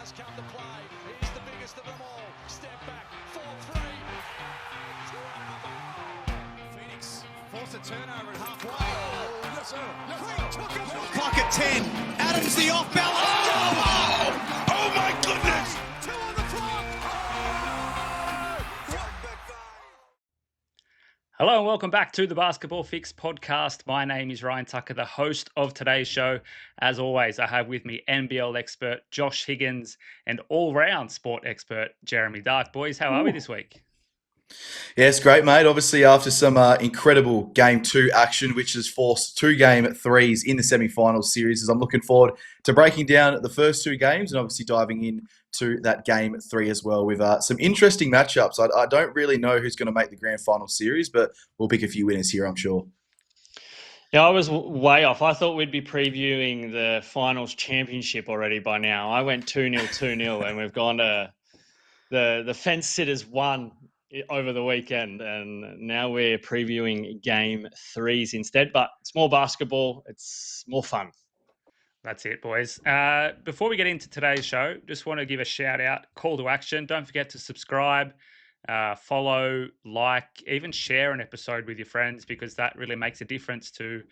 has come to play. He's the biggest of them all. Step back, 4-3. Phoenix forced a turnover at halfway. Oh, yes, sir. Yes, sir. Took it. Clock at 10. Adams the off balance. Oh my goodness! Two on the clock. Hello and welcome back to the Basketball Fix podcast. My name is Ryan Tucker, the host of today's show. As always, I have with me NBL expert Josh Higgins and all-round sport expert Jeremy Dark. Boys, how are we this week? Yeah, it's great, mate. Obviously, after some incredible Game 2 action, which has forced 2 Game 3s in the semi-final series, as I'm looking forward to breaking down the first 2 games and obviously diving into that Game 3 as well with some interesting matchups. I don't really know who's going to make the Grand Final series, but we'll pick a few winners here, I'm sure. Yeah, I was way off. I thought we'd be previewing the finals championship already by now. I went 2-0, 2-0, and we've gone to the fence sitters won over the weekend, and now we're previewing Game 3s instead. But it's more basketball. It's more fun. That's it, boys. Before we get into today's show, just want to give a shout out, call to action. Don't forget to subscribe, follow, like, even share an episode with your friends, because that really makes a difference to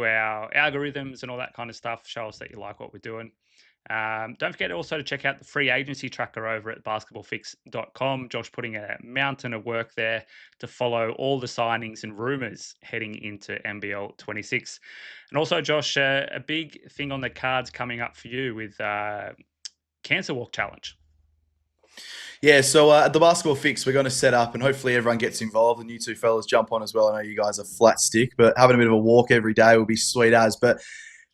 our algorithms and all that kind of stuff. Show us that you like what we're doing. Don't forget also to check out the free agency tracker over at basketballfix.com. Josh putting a mountain of work there to follow all the signings and rumours heading into NBL 26. And also, Josh, a big thing on the cards coming up for you with Cancer Walk Challenge. Yeah, so at the Basketball Fix, we're going to set up and hopefully everyone gets involved and you two fellas jump on as well. I know you guys are flat stick, but having a bit of a walk every day will be sweet as. But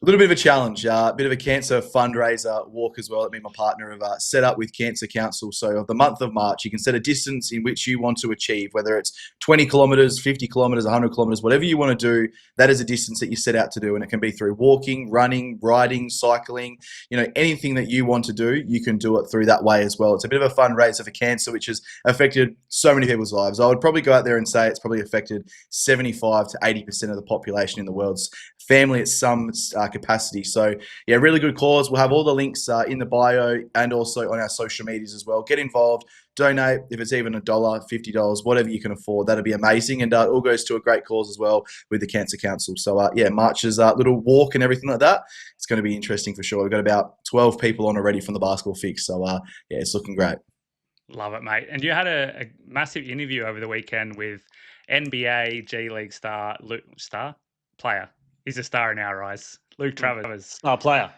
a little bit of a challenge, a bit of a cancer fundraiser walk as well that me and my partner have set up with Cancer Council. So the month of March, you can set a distance in which you want to achieve, whether it's 20 kilometres, 50 kilometres, 100 kilometres, whatever you want to do, that is a distance that you set out to do. And it can be through walking, running, riding, cycling, anything that you want to do, you can do it through that way as well. It's a bit of a fundraiser for cancer, which has affected so many people's lives. I would probably go out there and say it's probably affected 75 to 80% of the population in the world's family at some capacity. So yeah, really good cause. We'll have all the links in the bio and also on our social medias as well. Get involved, donate. If it's even $1, $50, whatever you can afford, that'd be amazing. And it all goes to a great cause as well with the Cancer Council. So yeah, March's little walk and everything like that. It's going to be interesting for sure. We've got about 12 people on already from the Basketball Fix. So yeah, it's looking great. Love it, mate. And you had a massive interview over the weekend with NBA G League player. He's a star in our eyes. Luke Travers. Oh, player.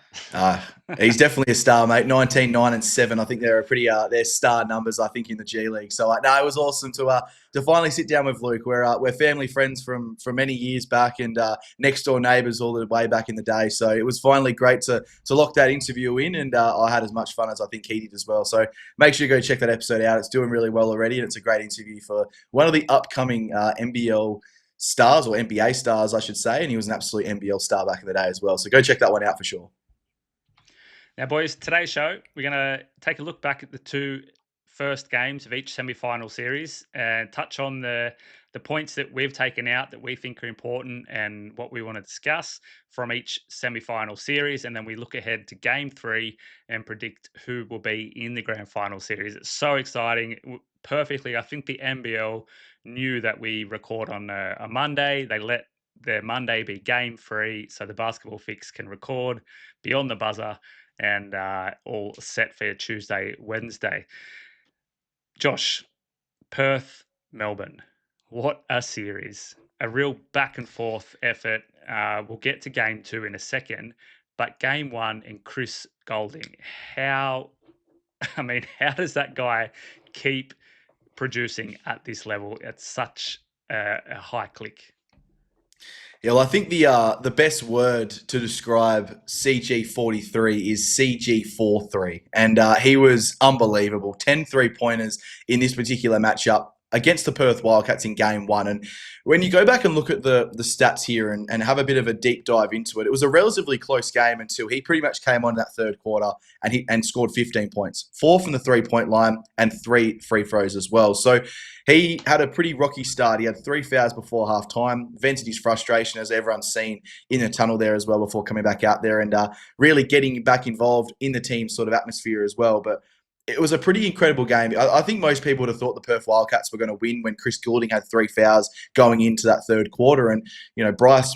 He's definitely a star, mate. 19, 9, and 7. I think they're they're star numbers, I think, in the G League. So no, it was awesome to finally sit down with Luke. We're family friends from many years back and next door neighbours all the way back in the day. So it was finally great to lock that interview in, and I had as much fun as I think he did as well. So make sure you go check that episode out. It's doing really well already, and it's a great interview for one of the upcoming NBL stars, or NBA stars, I should say, and he was an absolute NBL star back in the day as well. So go check that one out for sure. Now, boys, today's show, we're going to take a look back at the 2 first games of each semi-final series and touch on the points that we've taken out that we think are important and what we want to discuss from each semi-final series. And then we look ahead to Game 3 and predict who will be in the Grand Final series. It's so exciting. Perfectly, I think the NBL knew that we record on a Monday. They let their Monday be Game 3 so the Basketball Fix can record beyond the buzzer and all set for Tuesday, Wednesday. Josh, Perth, Melbourne. What a series. A real back and forth effort. We'll get to Game 2 in a second, but Game 1 and Chris Goulding, how does that guy keep producing at this level at such a high click? Yeah, well, I think the best word to describe CG43 is CG43, and he was unbelievable. 10 3-pointers in this particular matchup against the Perth Wildcats in game one. And when you go back and look at the stats here and have a bit of a deep dive into it, it was a relatively close game until he pretty much came on in that third quarter and scored 15 points, 4 from the 3-point line and 3 free throws as well. So he had a pretty rocky start. He had 3 fouls before halftime, vented his frustration, as everyone's seen, in the tunnel there as well before coming back out there and really getting back involved in the team sort of atmosphere as well. But it was a pretty incredible game. I think most people would have thought the Perth Wildcats were going to win when Chris Goulding had 3 fouls going into that third quarter. And, Bryce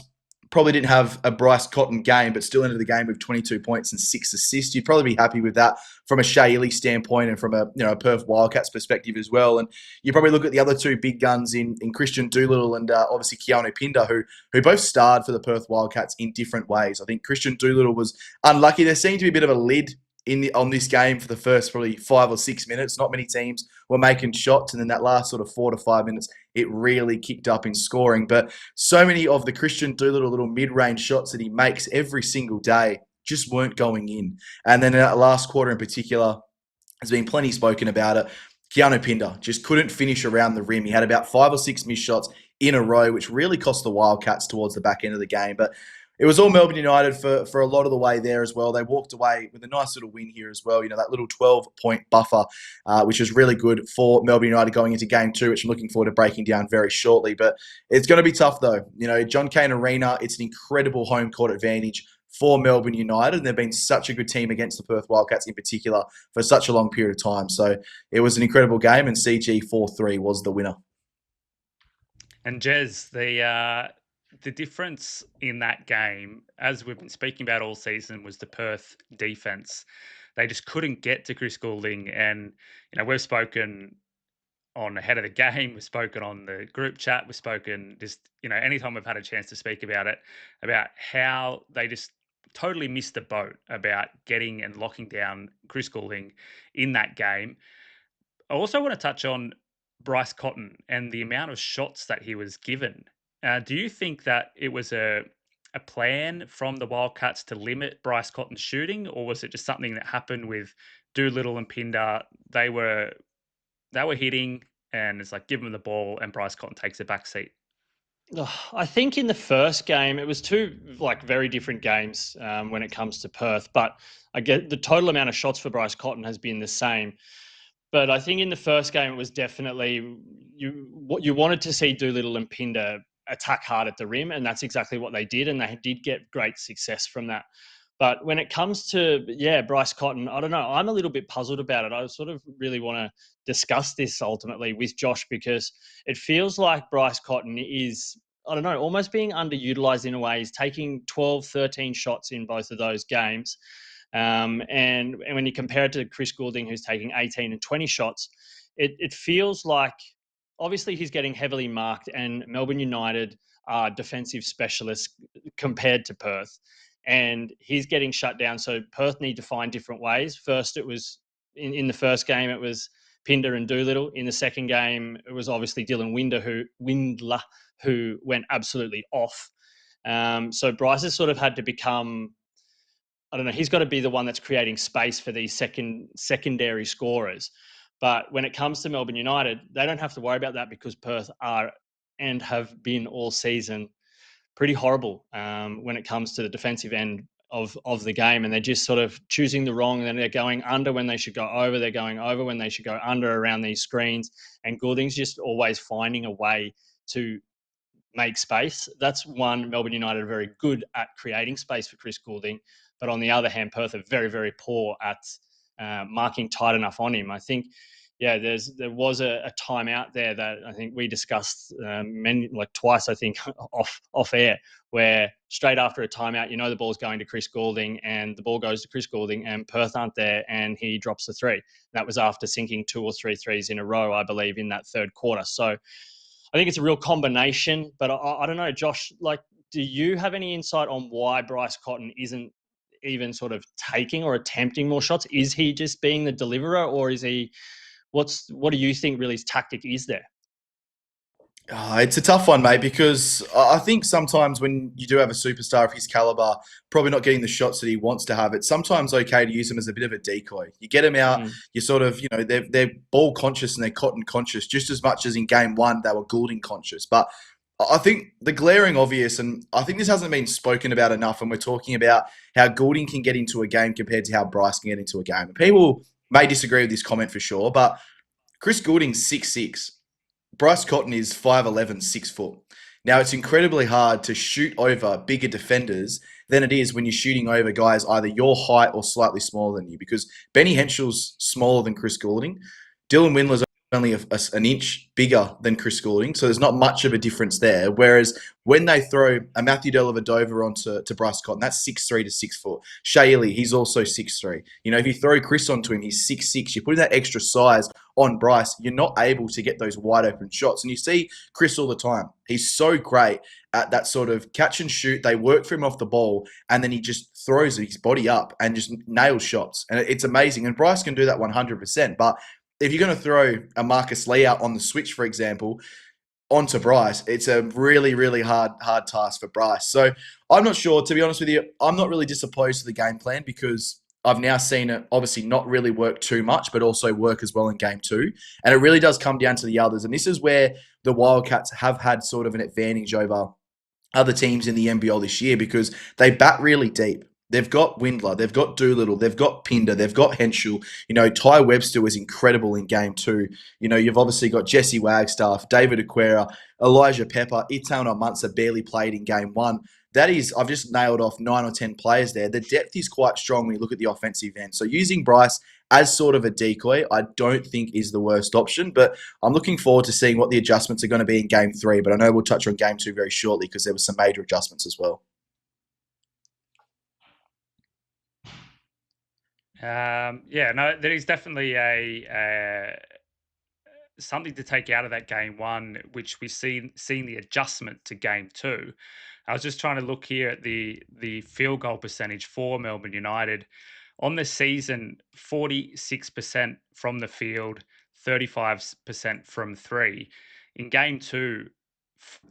probably didn't have a Bryce Cotton game, but still ended the game with 22 points and 6 assists. You'd probably be happy with that from a Shea Illy standpoint and from a Perth Wildcats perspective as well. And you probably look at the other 2 big guns in Christian Doolittle and obviously Keanu Pinder, who both starred for the Perth Wildcats in different ways. I think Christian Doolittle was unlucky. There seemed to be a bit of a lid on this game for the first probably 5 or 6 minutes. Not many teams were making shots, and then that last sort of 4 to 5 minutes, it really kicked up in scoring. But so many of the Christian Doolittle little mid-range shots that he makes every single day just weren't going in. And then in that last quarter in particular, there's been plenty spoken about it. Keanu Pinder just couldn't finish around the rim. He had about 5 or 6 missed shots in a row, which really cost the Wildcats towards the back end of the game. But it was all Melbourne United for a lot of the way there as well. They walked away with a nice little win here as well. That little 12-point buffer, which was really good for Melbourne United going into game 2, which I'm looking forward to breaking down very shortly. But it's going to be tough though. John Cain Arena, it's an incredible home court advantage for Melbourne United. And they've been such a good team against the Perth Wildcats in particular for such a long period of time. So it was an incredible game, and CG 4-3 was the winner. And Jez, the difference in that game, as we've been speaking about all season, was the Perth defense. They just couldn't get to Chris Goulding. And, we've spoken on ahead of the game, we've spoken on the group chat, we've spoken just, anytime we've had a chance to speak about it, about how they just totally missed the boat about getting and locking down Chris Goulding in that game. I also want to touch on Bryce Cotton and the amount of shots that he was given. Do you think that it was a plan from the Wildcats to limit Bryce Cotton's shooting, or was it just something that happened with Doolittle and Pinder? They were hitting, and it's like, give them the ball, and Bryce Cotton takes a back seat. I think in the first game, it was 2 very different games when it comes to Perth, but I get the total amount of shots for Bryce Cotton has been the same. But I think in the first game, it was definitely you wanted to see Doolittle and Pinder attack hard at the rim, and that's exactly what they did, and they did get great success from that. But when it comes to Bryce Cotton, I don't know, I'm a little bit puzzled about it. I sort of really want to discuss this ultimately with Josh, because it feels like Bryce Cotton is, I don't know, almost being underutilized in a way. He's taking 12, 13 shots in both of those games. And when you compare it to Chris Goulding, who's taking 18 and 20 shots, it feels like obviously he's getting heavily marked, and Melbourne United are defensive specialists compared to Perth, and he's getting shut down. So Perth need to find different ways. First, it was in the first game, it was Pinder and Doolittle. In the second game, it was obviously Dylan Windler who went absolutely off. So Bryce has sort of had to become, I don't know, he's got to be the one that's creating space for these secondary scorers. But when it comes to Melbourne United, they don't have to worry about that, because Perth are and have been all season pretty horrible when it comes to the defensive end of the game. And they're just sort of choosing the wrong, and they're going under when they should go over. They're going over when they should go under around these screens. And Goulding's just always finding a way to make space. That's one, Melbourne United are very good at creating space for Chris Goulding. But on the other hand, Perth are very, very poor at marking tight enough on him. I think, there was a timeout there that I think we discussed twice, I think, off air, where straight after a timeout, the ball's going to Chris Goulding, and the ball goes to Chris Goulding, and Perth aren't there, and he drops the 3. That was after sinking 2 or 3 threes in a row, I believe, in that third quarter. So I think it's a real combination. But I don't know, Josh, do you have any insight on why Bryce Cotton isn't even sort of taking or attempting more shots? Is he just being the deliverer, or is he, what do you think really his tactic is there? It's a tough one, mate, because I think sometimes when you do have a superstar of his caliber, probably not getting the shots that he wants to have, it's sometimes okay to use him as a bit of a decoy. You get him out, you sort of, they're ball conscious and they're cotton conscious just as much as in game one they were Goulding conscious. But I think the glaring obvious, and I think this hasn't been spoken about enough, and we're talking about how Goulding can get into a game compared to how Bryce can get into a game. And people may disagree with this comment for sure, but Chris Goulding's 6'6". Bryce Cotton is 5'11", 6 foot. Now, it's incredibly hard to shoot over bigger defenders than it is when you're shooting over guys either your height or slightly smaller than you, because Benny Henschel's smaller than Chris Goulding. Dylan Windler's only an inch bigger than Chris Goulding, so there's not much of a difference there. Whereas when they throw a Matthew Dellavedova onto Bryce Cotton, that's 6'3" to 6 foot. Shaylee, he's also 6'3". If you throw Chris onto him, he's 6'6". You're putting that extra size on Bryce, you're not able to get those wide open shots. And you see Chris all the time. He's so great at that sort of catch and shoot. They work for him off the ball, and then he just throws his body up and just nails shots. And it's amazing. And Bryce can do that 100%. But if you're going to throw a Marcus Lee out on the switch, for example, onto Bryce, it's a really, really hard task for Bryce. So I'm not sure, to be honest with you. I'm not really disopposed to the game plan because I've now seen it obviously not really work too much, but also work as well in game two. And it really does come down to the others. And this is where the Wildcats have had sort of an advantage over other teams in the NBL this year because they bat really deep. They've got Windler, they've got Doolittle, they've got Pinder, they've got Henschel. Ty Webster was incredible in game two. You've obviously got Jesse Wagstaff, David Aquera, Elijah Pepper, Itana Munster barely played in game one. I've just nailed off 9 or 10 players there. The depth is quite strong when you look at the offensive end. So using Bryce as sort of a decoy, I don't think is the worst option, but I'm looking forward to seeing what the adjustments are going to be in game three. But I know we'll touch on game two very shortly because there were some major adjustments as well. There is definitely something to take out of that game one, which we've seen the adjustment to game two. I was just trying to look here at the field goal percentage for Melbourne United. On the season, 46% from the field, 35% from three. In game two,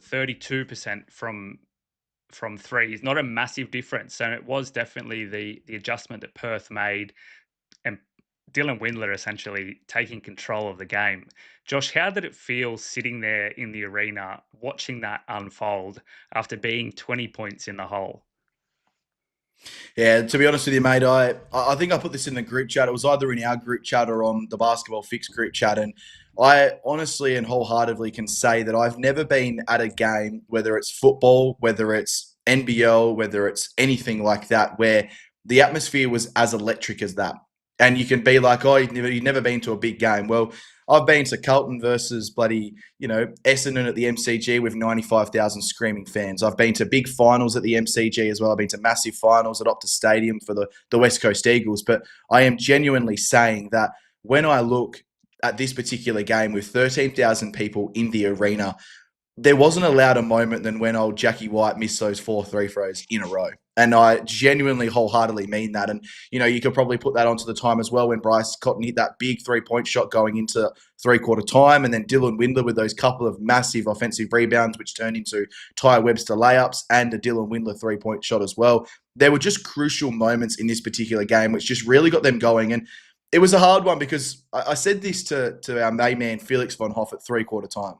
32% from three is not a massive difference. And it was definitely the adjustment that Perth made and Dylan Windler essentially taking control of the game. Josh, how did it feel sitting there in the arena, watching that unfold after being 20 points in the hole? Yeah, to be honest with you, mate, I think I put this in the group chat. It was either in our group chat or on the Basketball Fix group chat. And I honestly and wholeheartedly can say that I've never been at a game, whether it's football, whether it's NBL, whether it's anything like that, where the atmosphere was as electric as that. And you can be like, oh, you've never been to a big game. Well, I've been to Carlton versus bloody, Essendon at the MCG with 95,000 screaming fans. I've been to big finals at the MCG as well. I've been to massive finals at Optus Stadium for the West Coast Eagles. But I am genuinely saying that when I look at this particular game with 13,000 people in the arena, there wasn't a louder moment than when old Jackie White missed those 4 3 throws in a row. And I genuinely, wholeheartedly mean that. And, you could probably put that onto the time as well when Bryce Cotton hit that big 3-point shot going into three-quarter time. And then Dylan Windler with those couple of massive offensive rebounds, which turned into Ty Webster layups and a Dylan Windler 3-point shot as well. There were just crucial moments in this particular game, which just really got them going. And it was a hard one because I said this to our main man, Felix von Hoff, at three-quarter time.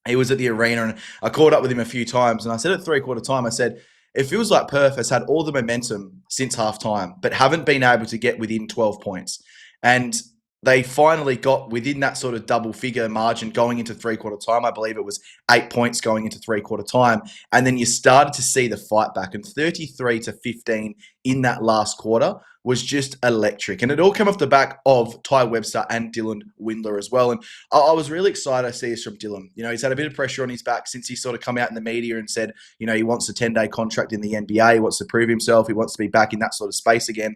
He was at the arena and I caught up with him a few times. And I said at three-quarter time, I said, it feels like Perth has had all the momentum since halftime, but haven't been able to get within 12 points. And they finally got within that sort of double figure margin going into three-quarter time. I believe it was 8 points going into three-quarter time. And then you started to see the fight back. And 33-15 in that last quarter was just electric. And it all came off the back of Ty Webster and Dylan Windler as well. And I was really excited to see this from Dylan. He's had a bit of pressure on his back since he sort of come out in the media and said, he wants a 10-day contract in the NBA. He wants to prove himself. He wants to be back in that sort of space again.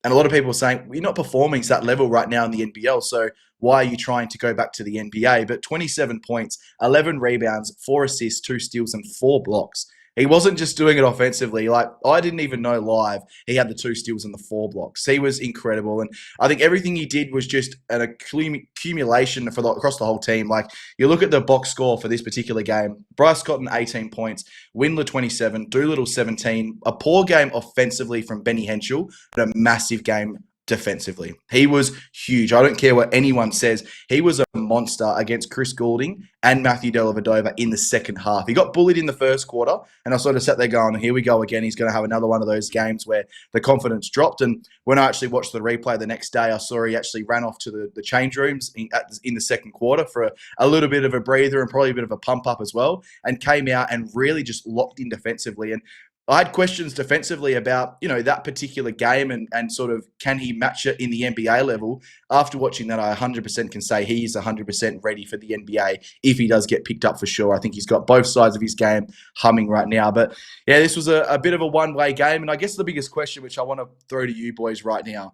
And a lot of people are saying, you're not performing to that level right now in the NBL, so why are you trying to go back to the NBA? But 27 points, 11 rebounds, 4 assists, 2 steals, and 4 blocks. He wasn't just doing it offensively. Like, I didn't even know live he had the 2 steals and the 4 blocks. He was incredible. And I think everything he did was just an accumulation across the whole team. Like, you look at the box score for this particular game, Bryce Cotton, 18 points, Windler, 27, Doolittle, 17. A poor game offensively from Benny Henschel, but a massive game defensively. He was huge. I don't care what anyone says. He was a monster against Chris Goulding and Matthew Dellavedova in the second half. He got bullied in the first quarter, and I sort of sat there going, here we go again. He's going to have another one of those games where the confidence dropped. And when I actually watched the replay the next day, I saw he actually ran off to the change rooms in the second quarter for a little bit of a breather and probably a bit of a pump up as well, and came out and really just locked in defensively. And I had questions defensively about, that particular game and sort of can he match it in the NBA level. After watching that, I 100% can say he's 100% ready for the NBA if he does get picked up for sure. I think he's got both sides of his game humming right now. But yeah, this was a bit of a one-way game. And I guess the biggest question, which I want to throw to you boys right now,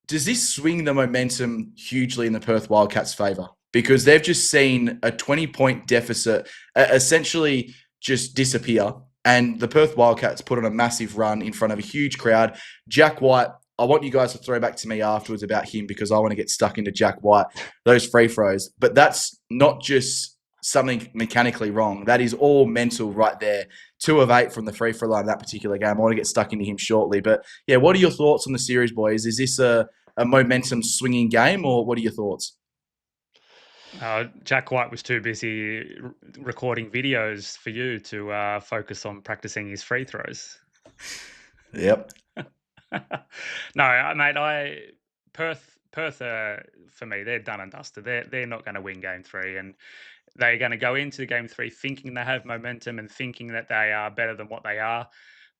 does this swing the momentum hugely in the Perth Wildcats' favour? Because they've just seen a 20-point deficit essentially just disappear. And the Perth Wildcats put on a massive run in front of a huge crowd. Jack White, I want you guys to throw back to me afterwards about him because I want to get stuck into Jack White, those free throws. But that's not just something mechanically wrong. That is all mental right there. 2 of 8 from the free throw line that particular game. I want to get stuck into him shortly. But yeah, what are your thoughts on the series, boys? Is this a momentum swinging game, or what are your thoughts? Jack White was too busy recording videos for you to focus on practicing his free throws. Yep. No, mate. Perth, for me, they're done and dusted. They're not going to win Game 3, and they're going to go into Game 3 thinking they have momentum and thinking that they are better than what they are.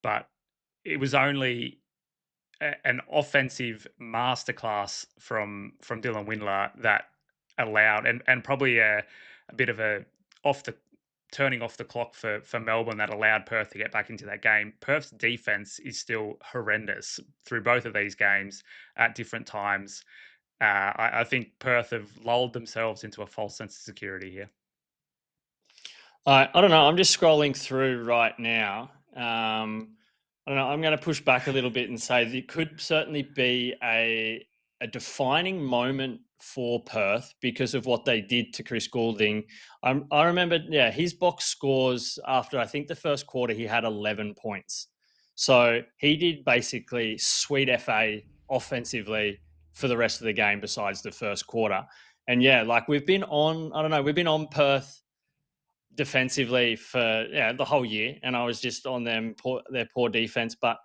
But it was only an offensive masterclass from Dylan Windler that allowed and probably a bit of a turning off the clock for Melbourne that allowed Perth to get back into that game. Perth's defense is still horrendous through both of these games at different times. I think Perth have lulled themselves into a false sense of security here. I don't know. I'm just scrolling through right now. I don't know. I'm going to push back a little bit and say that it could certainly be a defining moment for Perth because of what they did to Chris Goulding. I remember, his box scores after, I think, the first quarter, he had 11 points. So he did basically sweet FA offensively for the rest of the game besides the first quarter. And we've been on Perth defensively for the whole year, and I was just on their poor defense. But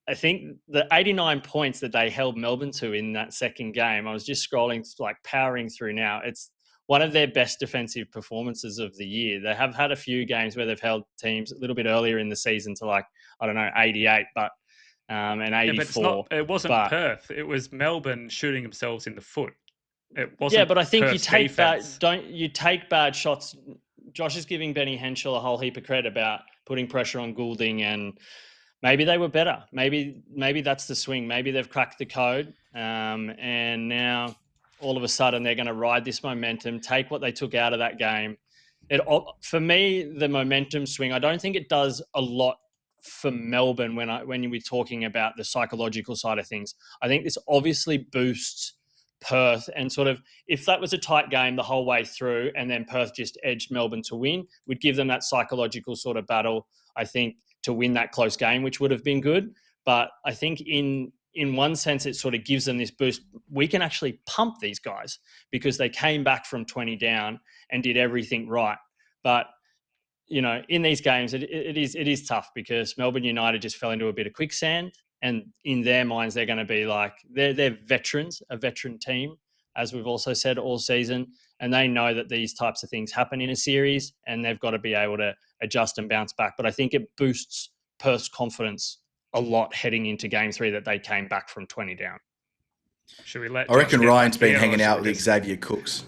I think the 89 points that they held Melbourne to in that second game, I was just scrolling, powering through now. It's one of their best defensive performances of the year. They have had a few games where they've held teams a little bit earlier in the season to 88, but and 84. But it wasn't Perth. It was Melbourne shooting themselves in the foot. It wasn't. Yeah, but I think Perth's defense. you take bad shots. Josh is giving Benny Henschel a whole heap of credit about putting pressure on Goulding, and maybe they were better. Maybe that's the swing. Maybe they've cracked the code, and now all of a sudden they're going to ride this momentum, take what they took out of that game. For me, the momentum swing, I don't think it does a lot for Melbourne when we're talking about the psychological side of things. I think this obviously boosts Perth, and sort of if that was a tight game the whole way through and then Perth just edged Melbourne to win, would give them that psychological sort of battle, I think, to win that close game, which would have been good. But I think in one sense, it sort of gives them this boost. We can actually pump these guys because they came back from 20 down and did everything right. But, in these games, it is tough because Melbourne United just fell into a bit of quicksand. And in their minds, they're going to be they're veterans, a veteran team, as we've also said all season. And they know that these types of things happen in a series and they've got to be able to adjust and bounce back. But I think it boosts Perth's confidence a lot heading into Game 3 that they came back from 20 down. Should we let? I reckon Ryan's been hanging out with Xavier Cooks.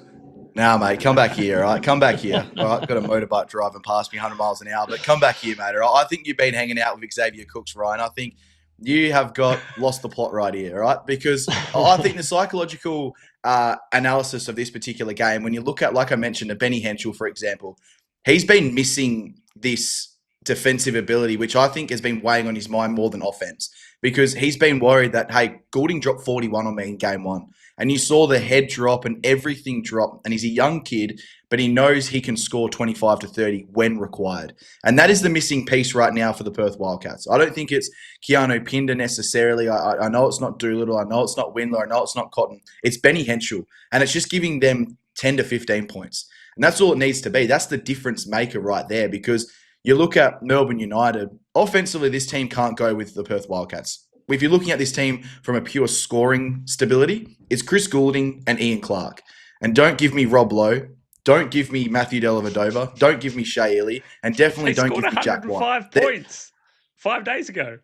Nah, mate, come back here, all right? Come back here. All right, got a motorbike driving past me 100 miles an hour, but come back here, mate. All right? I think you've been hanging out with Xavier Cooks, Ryan. I think you have lost the plot right here, all right? Because I think the psychological analysis of this particular game, when you look at, like I mentioned, a Benny Henschel, for example, he's been missing this defensive ability, which I think has been weighing on his mind more than offense, because he's been worried that, hey, Goulding dropped 41 on me in game one. And you saw the head drop and everything drop. And he's a young kid, but he knows he can score 25 to 30 when required. And that is the missing piece right now for the Perth Wildcats. I don't think it's Keanu Pinder necessarily. I know it's not Doolittle. I know it's not Windler. I know it's not Cotton. It's Benny Henschel. And it's just giving them 10 to 15 points. And that's all it needs to be. That's the difference maker right there, because you look at Melbourne United, offensively, this team can't go with the Perth Wildcats. If you're looking at this team from a pure scoring stability, it's Chris Goulding and Ian Clark. And don't give me Rob Lowe. Don't give me Matthew Dellavedova. Don't give me Shea Ely. And definitely don't give me Jack White. 105 points 5 days ago.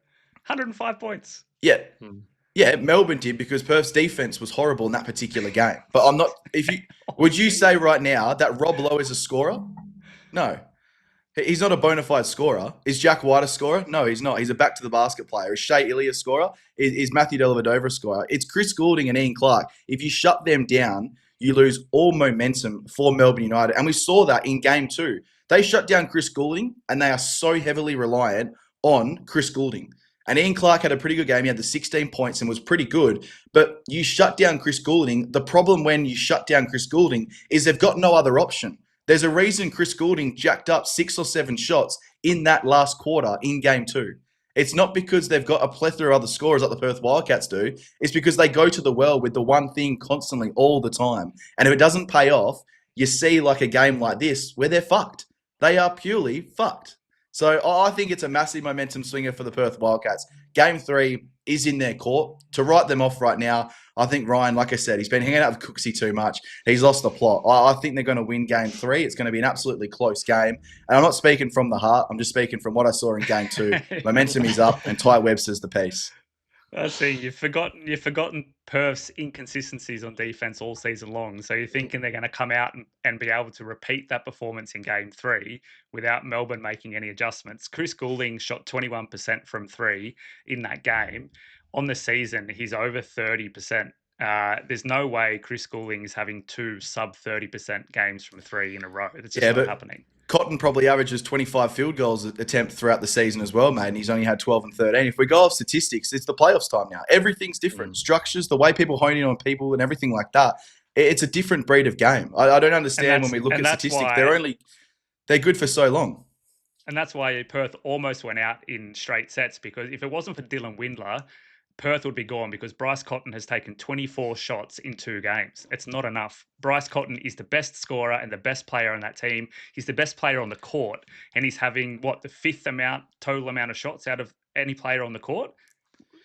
105 points. Yeah. Yeah, Melbourne did, because Perth's defense was horrible in that particular game. But I'm not. Would you say right now that Rob Lowe is a scorer? No. He's not a bona fide scorer. Is Jack White a scorer? No, he's not. He's a back to the basket player. Is Shea Ely a scorer? Is Matthew Dellavedova a scorer? It's Chris Goulding and Ian Clark. If you shut them down, you lose all momentum for Melbourne United. And we saw that in game 2. They shut down Chris Goulding, and they are so heavily reliant on Chris Goulding. And Ian Clark had a pretty good game. He had the 16 points and was pretty good. But you shut down Chris Goulding. The problem when you shut down Chris Goulding is they've got no other option. There's a reason Chris Goulding jacked up 6 or 7 shots in that last quarter in game 2. It's not because they've got a plethora of other scorers like the Perth Wildcats do. It's because they go to the well with the one thing constantly all the time. And if it doesn't pay off, you see like a game like this where they're fucked. They are purely fucked. So I think it's a massive momentum swinger for the Perth Wildcats. Game 3 is in their court. To write them off right now, I think Ryan, like I said, he's been hanging out with Cooksey too much. He's lost the plot. I think they're going to win game 3. It's going to be an absolutely close game. And I'm not speaking from the heart. I'm just speaking from what I saw in game 2. Momentum is up, and Ty Webster's the piece. I see. You've forgotten Perth's inconsistencies on defense all season long. So you're thinking they're going to come out and be able to repeat that performance in game 3 without Melbourne making any adjustments. Chris Goulding shot 21% from 3 in that game. On the season, he's over 30%. There's no way Chris Goulding is having 2 sub 30% games from 3 in a row. It's just not happening. Cotton probably averages 25 field goals attempt throughout the season as well, mate, and he's only had 12 and 13. If we go off statistics, it's the playoffs time now. Everything's different. Structures, the way people hone in on people and everything like that, it's a different breed of game. I don't understand when we look at statistics. They're good for so long. And that's why Perth almost went out in straight sets, because if it wasn't for Dylan Windler, Perth would be gone, because Bryce Cotton has taken 24 shots in 2 games. It's not enough. Bryce Cotton is the best scorer and the best player on that team. He's the best player on the court, and he's having, the 5th total amount of shots out of any player on the court?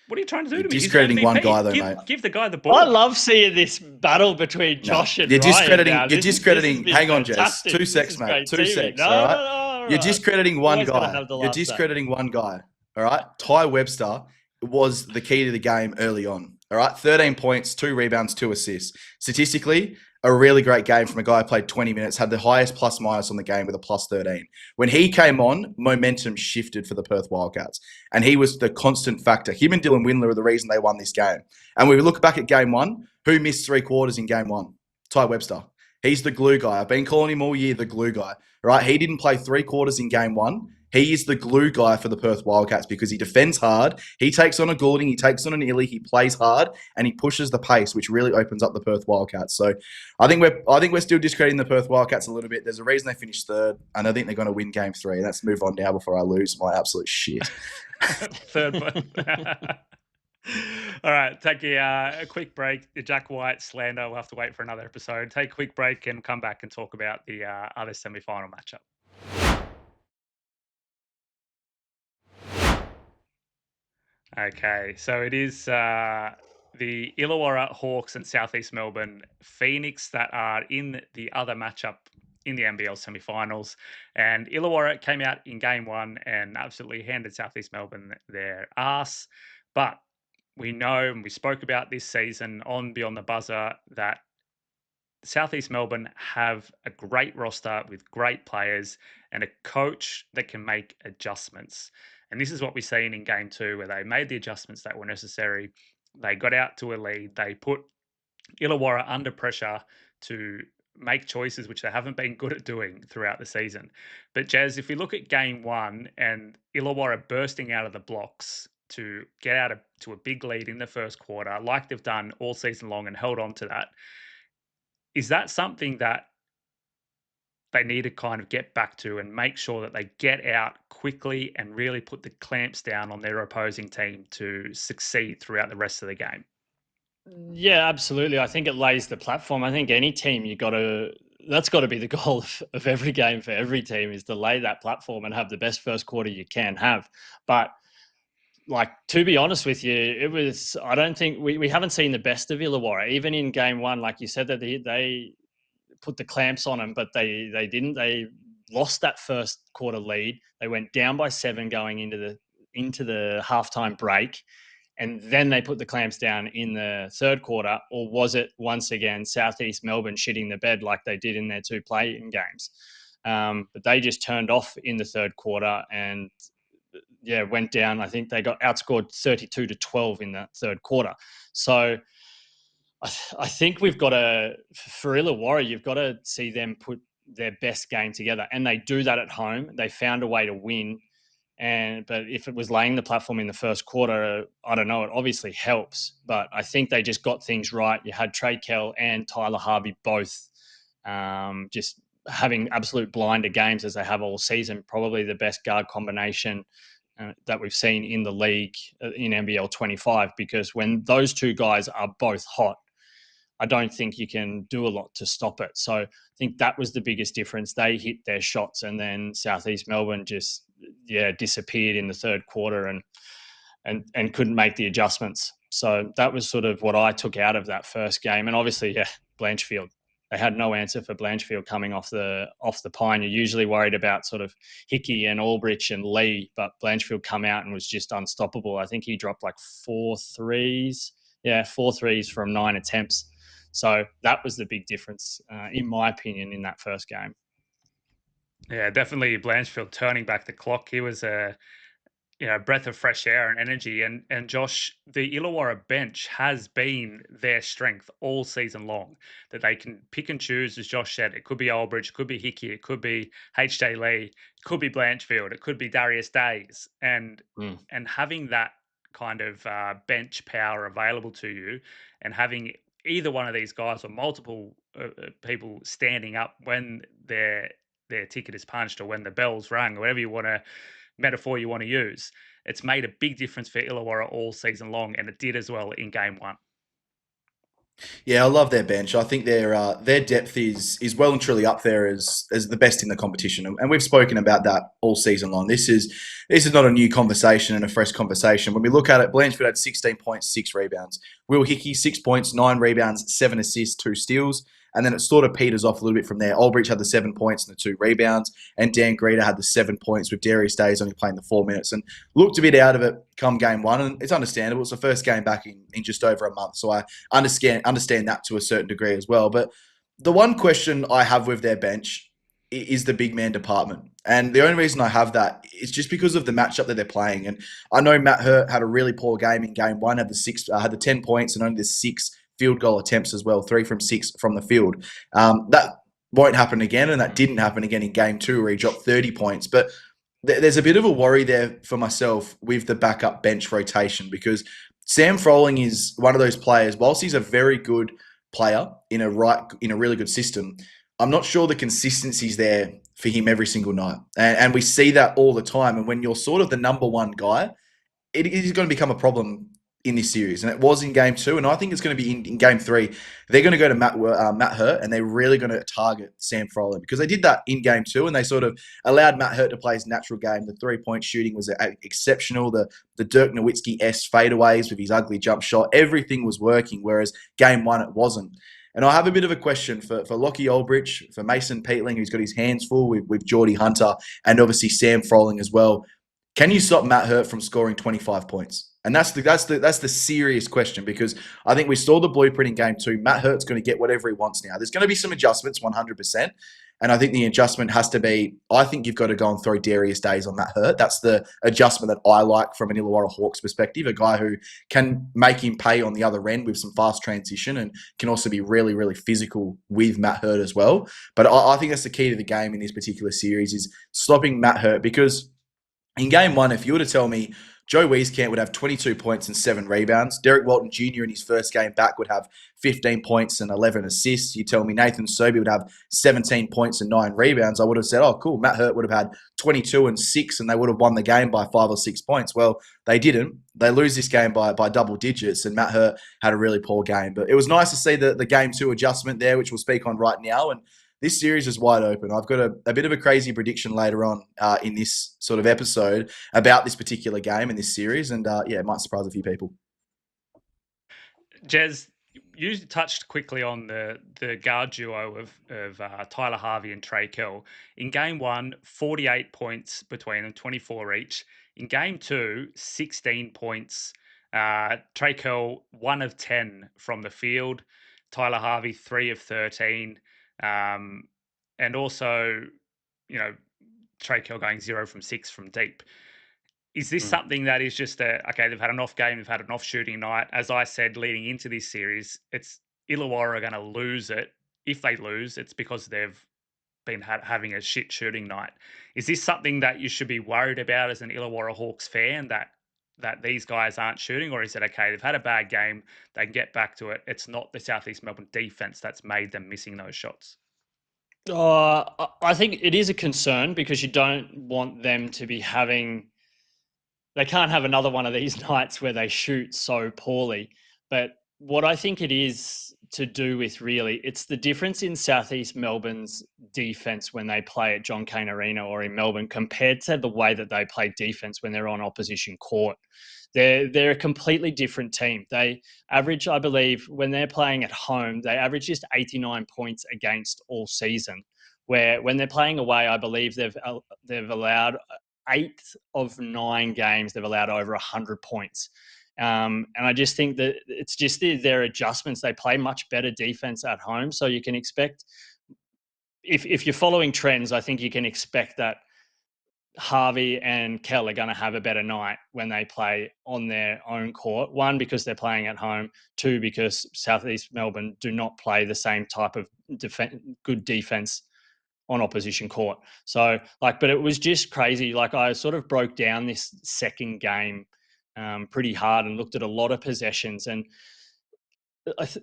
What are you trying to do to me? Discrediting one guy, though, mate. Give the guy the ball. I love seeing this battle between Josh and Ryan. You're discrediting. Hang on, Jess. 2 secs, mate. 2 secs. All right. You're discrediting one guy. You're discrediting one guy. All right. Ty Webster was the key to the game early on. All right. 13 points, 2 rebounds, 2 assists. Statistically, a really great game from a guy who played 20 minutes, had the highest plus minus on the game with a plus 13. When he came on, momentum shifted for the Perth Wildcats, and he was the constant factor. Him and Dylan Windler are the reason they won this game. And when we look back at game 1, who missed 3 quarters in game 1? Ty Webster. He's the glue guy. I've been calling him all year the glue guy. All right. He didn't play 3 quarters in game 1. He is the glue guy for the Perth Wildcats because he defends hard. He takes on a Goulding, he takes on an Illy, he plays hard, and he pushes the pace, which really opens up the Perth Wildcats. So I think we're still discrediting the Perth Wildcats a little bit. There's a reason they finished 3rd, and I think they're going to win game 3. Let's move on now before I lose my absolute shit. 3rd one. All right, take a quick break. The Jack White slander, we'll have to wait for another episode. Take a quick break and come back and talk about the other semi-final matchup. Okay, so it is the Illawarra Hawks and Southeast Melbourne Phoenix that are in the other matchup in the NBL semi-finals. And Illawarra came out in game 1 and absolutely handed Southeast Melbourne their ass. But we know, and we spoke about this season on Beyond the Buzzer, that Southeast Melbourne have a great roster with great players and a coach that can make adjustments. And this is what we're seeing in game 2, where they made the adjustments that were necessary. They got out to a lead. They put Illawarra under pressure to make choices which they haven't been good at doing throughout the season. But Jez, if we look at game one and Illawarra bursting out of the blocks to get to a big lead in the first quarter, like they've done all season long and held on to that, is that something that they need to kind of get back to and make sure that they get out quickly and really put the clamps down on their opposing team to succeed throughout the rest of the game? Yeah, absolutely. I think it lays the platform. I think any team, that's got to be the goal of every game for every team, is to lay that platform and have the best first quarter you can have. But like, to be honest with you, I don't think we haven't seen the best of Illawarra. Even in game one, like you said, that they put the clamps on them, but they didn't. They lost that first quarter lead. They went down by 7 going into the halftime break. And then they put the clamps down in the third quarter, or was it once again Southeast Melbourne shitting the bed like they did in their 2 play-in games? But they just turned off in the third quarter and went down. I think they got outscored 32-12 in that third quarter. So I think we've got for Illawarra, you've got to see them put their best game together, and they do that at home. They found a way to win. But if it was laying the platform in the first quarter, I don't know, it obviously helps. But I think they just got things right. You had Trey, Kell and Tyler Harvey both just having absolute blinder games as they have all season. Probably the best guard combination that we've seen in the league in NBL 25, because when those two guys are both hot, I don't think you can do a lot to stop it. So I think that was the biggest difference. They hit their shots, and then Southeast Melbourne just disappeared in the third quarter and couldn't make the adjustments. So that was sort of what I took out of that first game. And obviously, Blanchfield. They had no answer for Blanchfield coming off the pine. You're usually worried about sort of Hickey and Albridge and Lee, but Blanchfield come out and was just unstoppable. I think he dropped like 4 threes. Yeah, 4 threes from 9 attempts. So that was the big difference, in my opinion, in that first game. Yeah, definitely Blanchfield turning back the clock. He was a breath of fresh air and energy. And Josh, the Illawarra bench has been their strength all season long, that they can pick and choose, as Josh said. It could be Albridge, it could be Hickey, it could be H.J. Lee, it could be Blanchfield, it could be Darius Days. And having that kind of bench power available to you, and having either one of these guys or multiple people standing up when their ticket is punched or when the bell's rung, or whatever metaphor you want to use, it's made a big difference for Illawarra all season long, and it did as well in game one. Yeah, I love their bench. I think their depth is well and truly up there as the best in the competition, and we've spoken about that all season long. This is not a new conversation and a fresh conversation. When we look at it, Blanchfield had 16 points, 6 rebounds. Will Hickey, 6 points, 9 rebounds, 7 assists, 2 steals. And then it sort of peters off a little bit from there. Albridge had the 7 points and the 2 rebounds. And Dan Greeter had the 7 points, with Darius Days only playing the 4 minutes. And looked a bit out of it come game one. And it's understandable. It's the first game back in just over a month. So I understand that to a certain degree as well. But the one question I have with their bench is the big man department. And the only reason I have that is just because of the matchup that they're playing. And I know Matt Hurt had a really poor game in game one, had the 10 points and only the 6 field goal attempts as well, 3 from 6 from the field. That won't happen again, and that didn't happen again in game 2 where he dropped 30 points. But there's a bit of a worry there for myself with the backup bench rotation, because Sam Froling is one of those players, whilst he's a very good player in a really good system, I'm not sure the consistency's there for him every single night. And we see that all the time. And when you're sort of the number one guy, it is going to become a problem in this series. And it was in game 2, and I think it's going to be in game 3. They're going to go to Matt Hurt, and they're really going to target Sam Froling, because they did that in game 2, and they sort of allowed Matt Hurt to play his natural game. The 3-point shooting was exceptional. The Dirk Nowitzki-esque fadeaways with his ugly jump shot, everything was working, whereas game 1 it wasn't. And I have a bit of a question for Lockie Albridge, for Mason Peatling, who's got his hands full with Geordie Hunter, and obviously Sam Froling as well. Can you stop Matt Hurt from scoring 25 points? And that's the serious question, because I think we saw the blueprint in game 2. Matt Hurt's going to get whatever he wants now. There's going to be some adjustments, 100%. And I think the adjustment has to be, I think you've got to go and throw Darius Days on Matt Hurt. That's the adjustment that I like from an Illawarra Hawks perspective, a guy who can make him pay on the other end with some fast transition and can also be really, really physical with Matt Hurt as well. But I think that's the key to the game in this particular series is stopping Matt Hurt, because in game one, if you were to tell me Joe Wieskamp would have 22 points and 7 rebounds, Derek Walton Jr. in his first game back would have 15 points and 11 assists. You tell me Nathan Sobey would have 17 points and 9 rebounds, I would have said, oh, cool, Matt Hurt would have had 22 and 6 and they would have won the game by 5 or 6 points. Well, they didn't. They lose this game by double digits, and Matt Hurt had a really poor game. But it was nice to see the game 2 adjustment there, which we'll speak on right now. And this series is wide open. I've got a bit of a crazy prediction later on in this sort of episode about this particular game in this series. And it might surprise a few people. Jez, you touched quickly on the guard duo of Tyler Harvey and Trey Kell. In game 1, 48 points between them, 24 each. In game 2, 16 points. Trey Kell, 1 of 10 from the field. Tyler Harvey, 3 of 13. And also, Trey Kell going 0 from 6 from deep. Is this something that is just okay, they've had an off game, they've had an off shooting night. As I said, leading into this series, it's Illawarra are going to lose it. If they lose, it's because they've been having a shit shooting night. Is this something that you should be worried about as an Illawarra Hawks fan, that these guys aren't shooting? Or is it okay, they've had a bad game, they can get back to it. It's not the Southeast Melbourne defense that's made them missing those shots. I think it is a concern because you don't want them to be they can't have another one of these nights where they shoot so poorly. But what I think it is to do with really, it's the difference in Southeast Melbourne's defense when they play at John Cain Arena or in Melbourne compared to the way that they play defense when they're on opposition court. They're a completely different team. They average, I believe, when they're playing at home, they average just 89 points against all season. Where when they're playing away, I believe they've allowed 8 of 9 games, they've allowed over 100 points. And I just think that it's just their adjustments. They play much better defense at home. So you can expect, if you're following trends, I think you can expect that Harvey and Kell are going to have a better night when they play on their own court. 1, because they're playing at home. 2, because Southeast Melbourne do not play the same type of good defense on opposition court. So, but it was just crazy. I sort of broke down this second game pretty hard and looked at a lot of possessions. And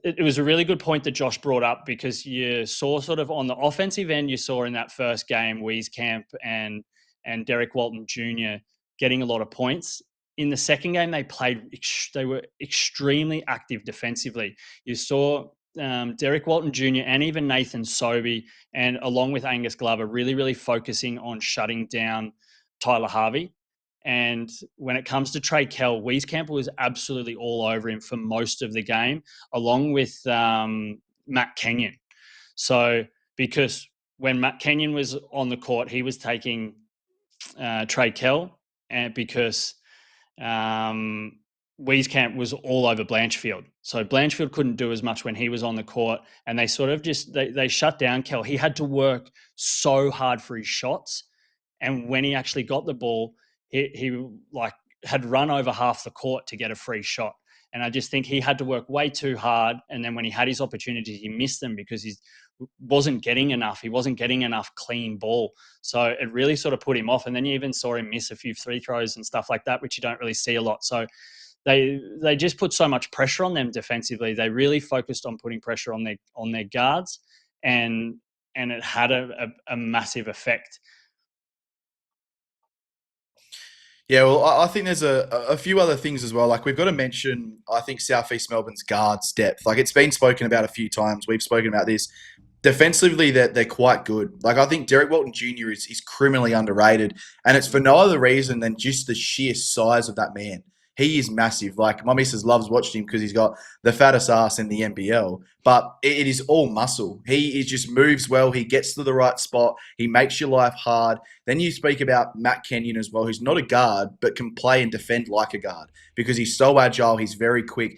it was a really good point that Josh brought up, because you saw sort of on the offensive end, you saw in that first game, Wieskamp and Derek Walton Jr. getting a lot of points. In the second game, they were extremely active defensively. You saw Derek Walton Jr. and even Nathan Sobey, and along with Angus Glover, really, really focusing on shutting down Tyler Harvey. And when it comes to Trey Kell, Wieskamp was absolutely all over him for most of the game, along with Matt Kenyon. So, because when Matt Kenyon was on the court, he was taking Trey Kell, and because Wieskamp was all over Blanchfield. So Blanchfield couldn't do as much when he was on the court, and they sort of just they shut down Kell. He had to work so hard for his shots, and when he actually got the ball, he had run over half the court to get a free shot. And I just think he had to work way too hard. And then when he had his opportunities, he missed them because he wasn't getting enough. He wasn't getting enough clean ball. So it really sort of put him off. And then you even saw him miss a few free throws and stuff like that, which you don't really see a lot. So they just put so much pressure on them defensively. They really focused on putting pressure on their guards, and it had a massive effect. Yeah, well, I think there's a few other things as well. We've got to mention, I think, Southeast Melbourne's guards depth. It's been spoken about a few times. We've spoken about this. Defensively, they're quite good. I think Derek Walton Jr. is criminally underrated, and it's for no other reason than just the sheer size of that man. He is massive. My missus loves watching him because he's got the fattest ass in the NBL, but it is all muscle. He just moves well. He gets to the right spot. He makes your life hard. Then you speak about Matt Kenyon as well, who's not a guard, but can play and defend like a guard because he's so agile. He's very quick.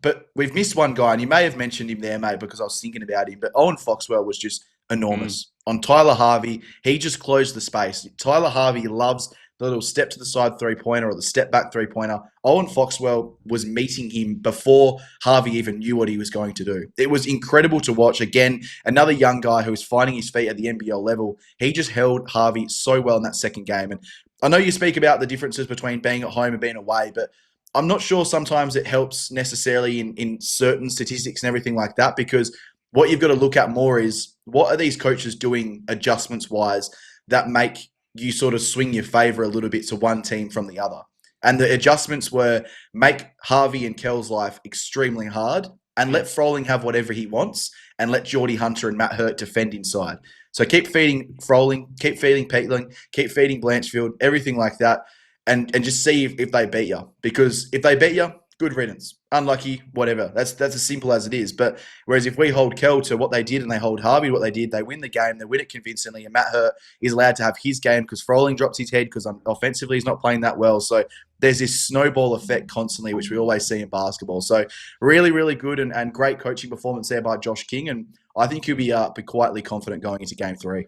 But we've missed one guy, and you may have mentioned him there, mate, because I was thinking about him. But Owen Foxwell was just enormous. on Tyler Harvey. He just closed the space. Tyler Harvey loves the little step to the side three-pointer or the step back three-pointer. Owen Foxwell was meeting him before Harvey even knew what he was going to do. It was incredible to watch. Again, another young guy who was finding his feet at the NBL level. He just held Harvey so well in that second game. And I know you speak about the differences between being at home and being away, but I'm not sure sometimes it helps necessarily in certain statistics and everything like that, because what you've got to look at more is what are these coaches doing adjustments-wise that make you sort of swing your favour a little bit to one team from the other. And the adjustments were make Harvey and Kell's life extremely hard and let Froling have whatever he wants and let Geordie Hunter and Matt Hurt defend inside. So keep feeding Froling, keep feeding Peatling, keep feeding Blanchfield, everything like that, and just see if they beat you. Because if they beat you, good riddance. Unlucky, whatever. That's as simple as it is. But whereas if we hold Kell to what they did and they hold Harvey to what they did, they win the game, they win it convincingly, and Matt Hurt is allowed to have his game because Froling drops his head because offensively he's not playing that well. So there's this snowball effect constantly, which we always see in basketball. So really, really good and great coaching performance there by Josh King. And I think he'll be quietly confident going into game 3.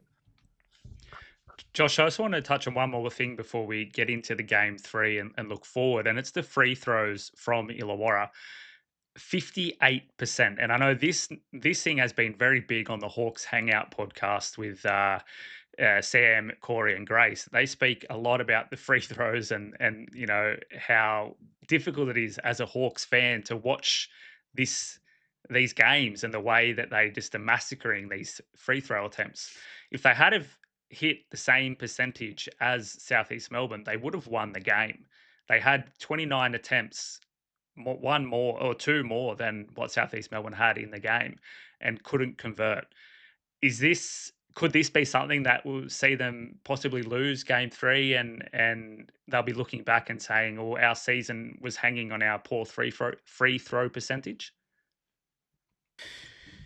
Josh, I just want to touch on one more thing before we get into the game 3 and look forward, and it's the free throws from Illawarra. 58%. And I know this thing has been very big on the Hawks Hangout podcast with Sam, Corey, and Grace. They speak a lot about the free throws and you know how difficult it is as a Hawks fan to watch these games and the way that they just are massacring these free throw attempts. If they had have hit the same percentage as Southeast Melbourne, they would have won the game. They had 29 attempts, one more or two more than what Southeast Melbourne had in the game, and couldn't convert. Could this be something that will see them possibly lose game 3 and they'll be looking back and saying, "Oh, our season was hanging on our poor free throw percentage"?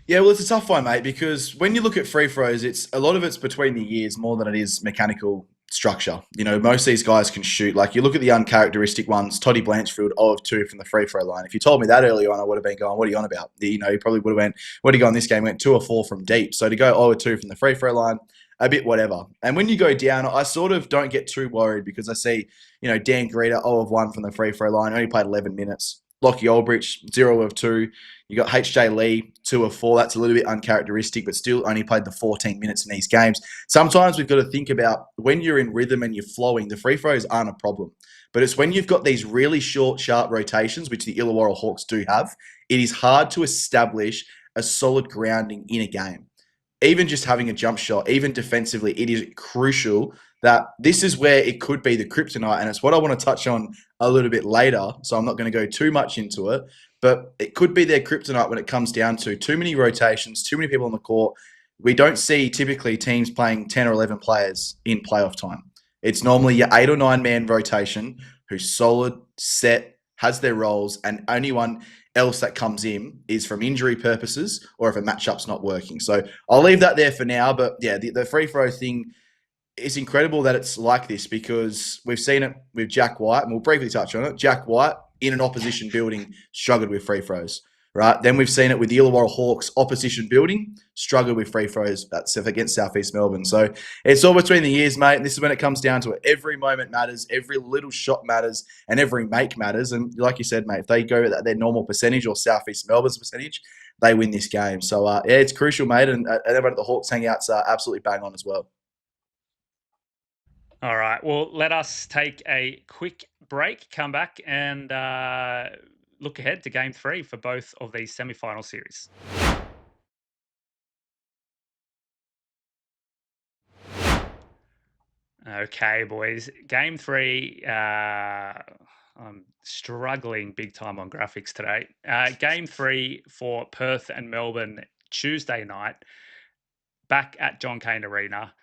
Yeah, well, it's a tough one, mate, because when you look at free throws, a lot of it's between the years more than it is mechanical structure. You know, most of these guys can shoot. Like, you look at the uncharacteristic ones, Toddy Blanchfield, 0 of 2 from the free throw line. If you told me that earlier on, I would have been going, what are you on about? You know, you probably would have went, what did he go in this game? He went 2 or 4 from deep. So to go 0 of 2 from the free throw line, a bit whatever. And when you go down, I sort of don't get too worried because I see, you know, Dan Greeter, 0 of 1 from the free throw line, only played 11 minutes. Lockie Aldrich, 0 of 2. You got HJ Lee, 2 of 4. That's a little bit uncharacteristic, but still only played the 14 minutes in these games. Sometimes we've got to think about when you're in rhythm and you're flowing, the free throws aren't a problem. But it's when you've got these really short, sharp rotations, which the Illawarra Hawks do have, it is hard to establish a solid grounding in a game. Even just having a jump shot, even defensively, it is crucial that this is where it could be the kryptonite. And it's what I want to touch on a little bit later. So I'm not going to go too much into it, but it could be their kryptonite when it comes down to too many rotations, too many people on the court. We don't see typically teams playing 10 or 11 players in playoff time. It's normally your 8 or 9 man rotation who's solid, set, has their roles, and only one else that comes in is from injury purposes or if a matchup's not working. So I'll leave that there for now. But yeah, the free throw thing, it's incredible that it's like this because we've seen it with Jack White, and we'll briefly touch on it. Jack White in an opposition building struggled with free throws, right? Then we've seen it with the Illawarra Hawks opposition building struggled with free throws against Southeast Melbourne. So it's all between the years, mate. And this is when it comes down to it. Every moment matters, every little shot matters, and every make matters. And like you said, mate, if they go at their normal percentage or Southeast Melbourne's percentage, they win this game. So yeah, it's crucial, mate. And everyone at the Hawks Hangouts are absolutely bang on as well. All right. Well, let us take a quick break, come back and look ahead to game 3 for both of these semi-final series. Okay, boys. Game 3. I'm struggling big time on graphics today. Game 3 for Perth and Melbourne, Tuesday night, back at John Cain Arena.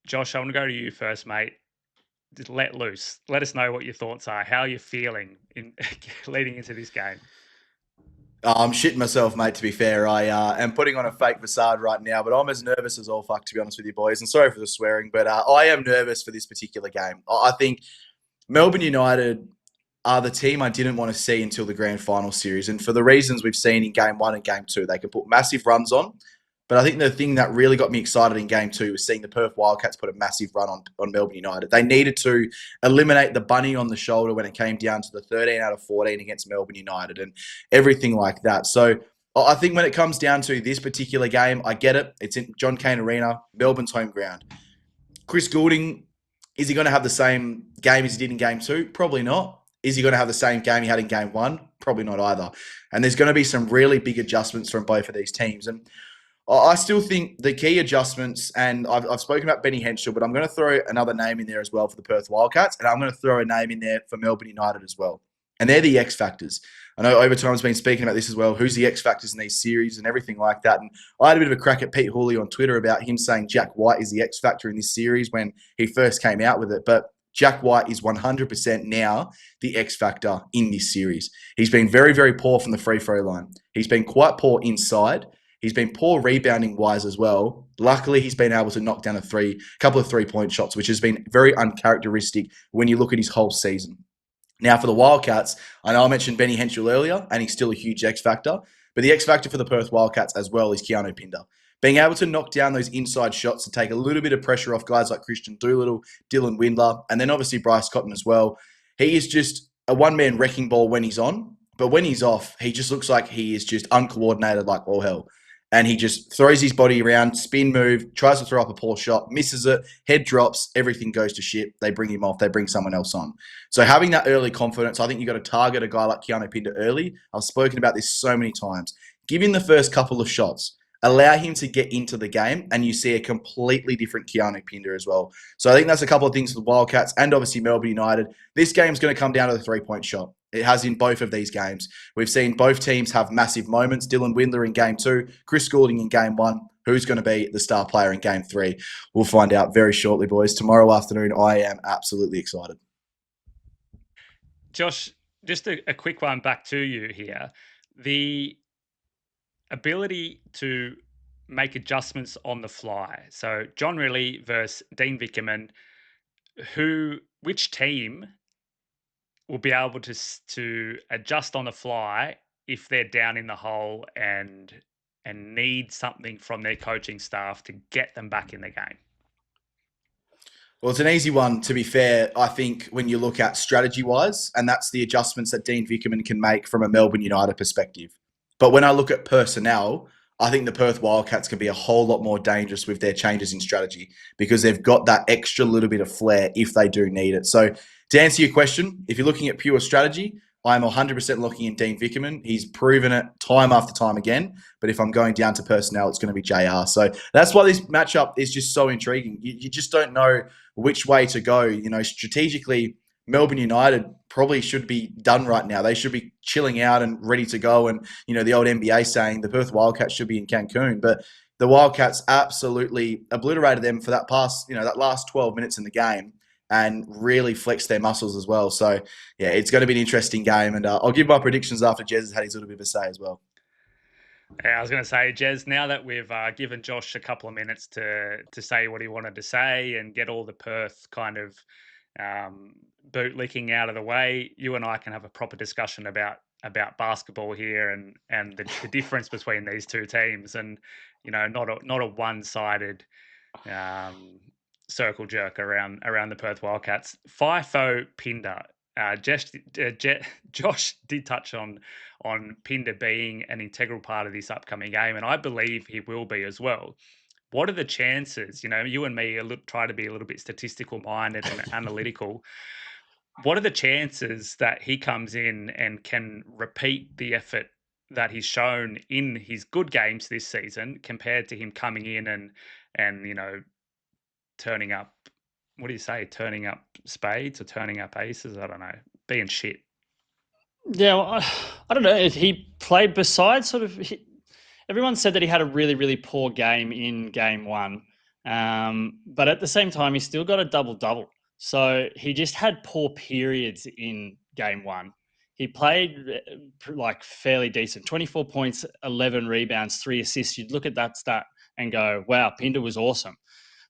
Josh, I want to go to you first, mate. Just let loose. Let us know what your thoughts are. How you're feeling in leading into this game. I'm shitting myself, mate, to be fair. I am putting on a fake facade right now, but I'm as nervous as all fuck, to be honest with you boys. And sorry for the swearing, but I am nervous for this particular game. I think Melbourne United are the team I didn't want to see until the Grand Final series. And for the reasons we've seen in Game 1 and Game 2, they can put massive runs on, But I think the thing that really got me excited in game 2 was seeing the Perth Wildcats put a massive run on Melbourne United. They needed to eliminate the bunny on the shoulder when it came down to the 13 out of 14 against Melbourne United and everything like that. So I think when it comes down to this particular game, I get it. It's in John Cain Arena, Melbourne's home ground. Chris Goulding, is he going to have the same game as he did in game 2? Probably not. Is he going to have the same game he had in game 1? Probably not either. And there's going to be some really big adjustments from both of these teams. And I still think the key adjustments, and I've spoken about Benny Henschel, but I'm going to throw another name in there as well for the Perth Wildcats, and I'm going to throw a name in there for Melbourne United as well. And they're the X factors. I know Overtime's been speaking about this as well. Who's the X factors in these series and everything like that. And I had a bit of a crack at Pete Hooley on Twitter about him saying Jack White is the X factor in this series when he first came out with it. But Jack White is 100% now the X factor in this series. He's been very, very poor from the free throw line. He's been quite poor inside. He's been poor rebounding wise as well. Luckily, he's been able to knock down a couple of three-point shots, which has been very uncharacteristic when you look at his whole season. Now, for the Wildcats, I know I mentioned Benny Henschel earlier, and he's still a huge X factor. But the X factor for the Perth Wildcats as well is Keanu Pinder. Being able to knock down those inside shots to take a little bit of pressure off guys like Christian Doolittle, Dylan Windler, and then obviously Bryce Cotton as well. He is just a one-man wrecking ball when he's on, but when he's off, he just looks like he is just uncoordinated like all hell. And he just throws his body around, spin move, tries to throw up a poor shot, misses it, head drops, everything goes to shit. They bring him off, they bring someone else on. So having that early confidence, I think you've got to target a guy like Keanu Pinder early. I've spoken about this so many times. Give him the first couple of shots. Allow him to get into the game, and you see a completely different Keanu Pinder as well. So I think that's a couple of things for the Wildcats and obviously Melbourne United. This game's going to come down to the three-point shot. It has in both of these games. We've seen both teams have massive moments. Dylan Windler in game 2, Chris Goulding in game 1. Who's going to be the star player in game 3? We'll find out very shortly, boys. Tomorrow afternoon, I am absolutely excited. Josh, just a quick one back to you here. The ability to make adjustments on the fly. So John Riley versus Dean Vickerman, which team will be able to adjust on the fly if they're down in the hole and need something from their coaching staff to get them back in the game? Well, it's an easy one, to be fair, I think, when you look at strategy-wise, and that's the adjustments that Dean Vickerman can make from a Melbourne United perspective. But when I look at personnel, I think the Perth Wildcats can be a whole lot more dangerous with their changes in strategy because they've got that extra little bit of flair if they do need it. So to answer your question, if you're looking at pure strategy, I'm 100% looking in Dean Vickerman. He's proven it time after time again. But if I'm going down to personnel, it's going to be JR. So that's why this matchup is just so intriguing. You just don't know which way to go. You know, strategically, Melbourne United probably should be done right now. They should be chilling out and ready to go. And, you know, the old NBA saying the Perth Wildcats should be in Cancun. But the Wildcats absolutely obliterated them for that last 12 minutes in the game and really flexed their muscles as well. So, yeah, it's going to be an interesting game. And I'll give my predictions after Jez has had his little bit of a say as well. Yeah, I was going to say, Jez, now that we've given Josh a couple of minutes to say what he wanted to say and get all the Perth kind of bootlicking out of the way, you and I can have a proper discussion about basketball here and the difference between these two teams, and you know, not a one-sided circle jerk around the Perth Wildcats. FIFO Pinder. Josh did touch on Pinder being an integral part of this upcoming game, and I believe he will be as well. What are the chances? You know, you and me try to be a little bit statistical minded and analytical. What are the chances that he comes in and can repeat the effort that he's shown in his good games this season compared to him coming in and you know, turning up, what do you say, turning up spades or turning up aces? I don't know, being shit. Yeah, well, I don't know if he played besides everyone said that he had a really, really poor game in game 1. But at the same time, he still got a double-double. So he just had poor periods in game 1. He played like fairly decent, 24 points, 11 rebounds, 3 assists. You'd look at that stat and go, wow, Pinder was awesome.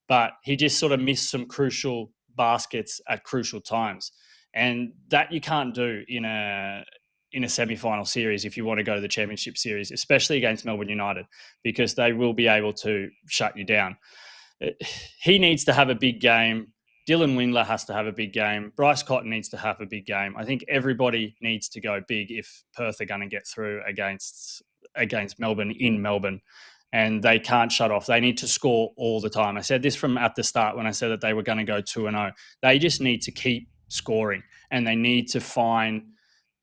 But he just sort of missed some crucial baskets at crucial times. And that you can't do in a in a semi-final series if you want to go to the championship series, especially against Melbourne United, because they will be able to shut you down. He needs to have a big game. Dylan Windler has to have a big game. Bryce Cotton needs to have a big game. I think everybody needs to go big if Perth are going to get through against Melbourne in Melbourne. And they can't shut off. They need to score all the time. I said this from at the start when I said that they were going to go 2-0. They just need to keep scoring, and they need to find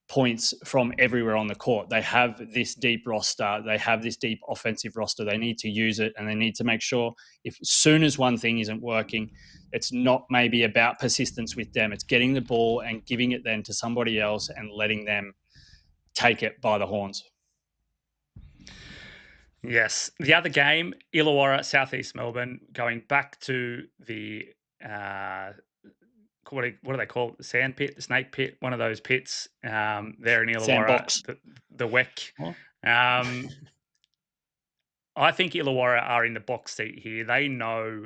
points from everywhere on the court. They have this deep roster. They have this deep offensive roster. They need to use it, and they need to make sure if as soon as one thing isn't working, it's not maybe about persistence with them. It's getting the ball and giving it then to somebody else and letting them take it by the horns. Yes. The other game, Illawarra, Southeast Melbourne, going back to the what do they call it? The sand pit, the snake pit, one of those pits there in Illawarra. Sandbox. The WEC. I think Illawarra are in the box seat here. They know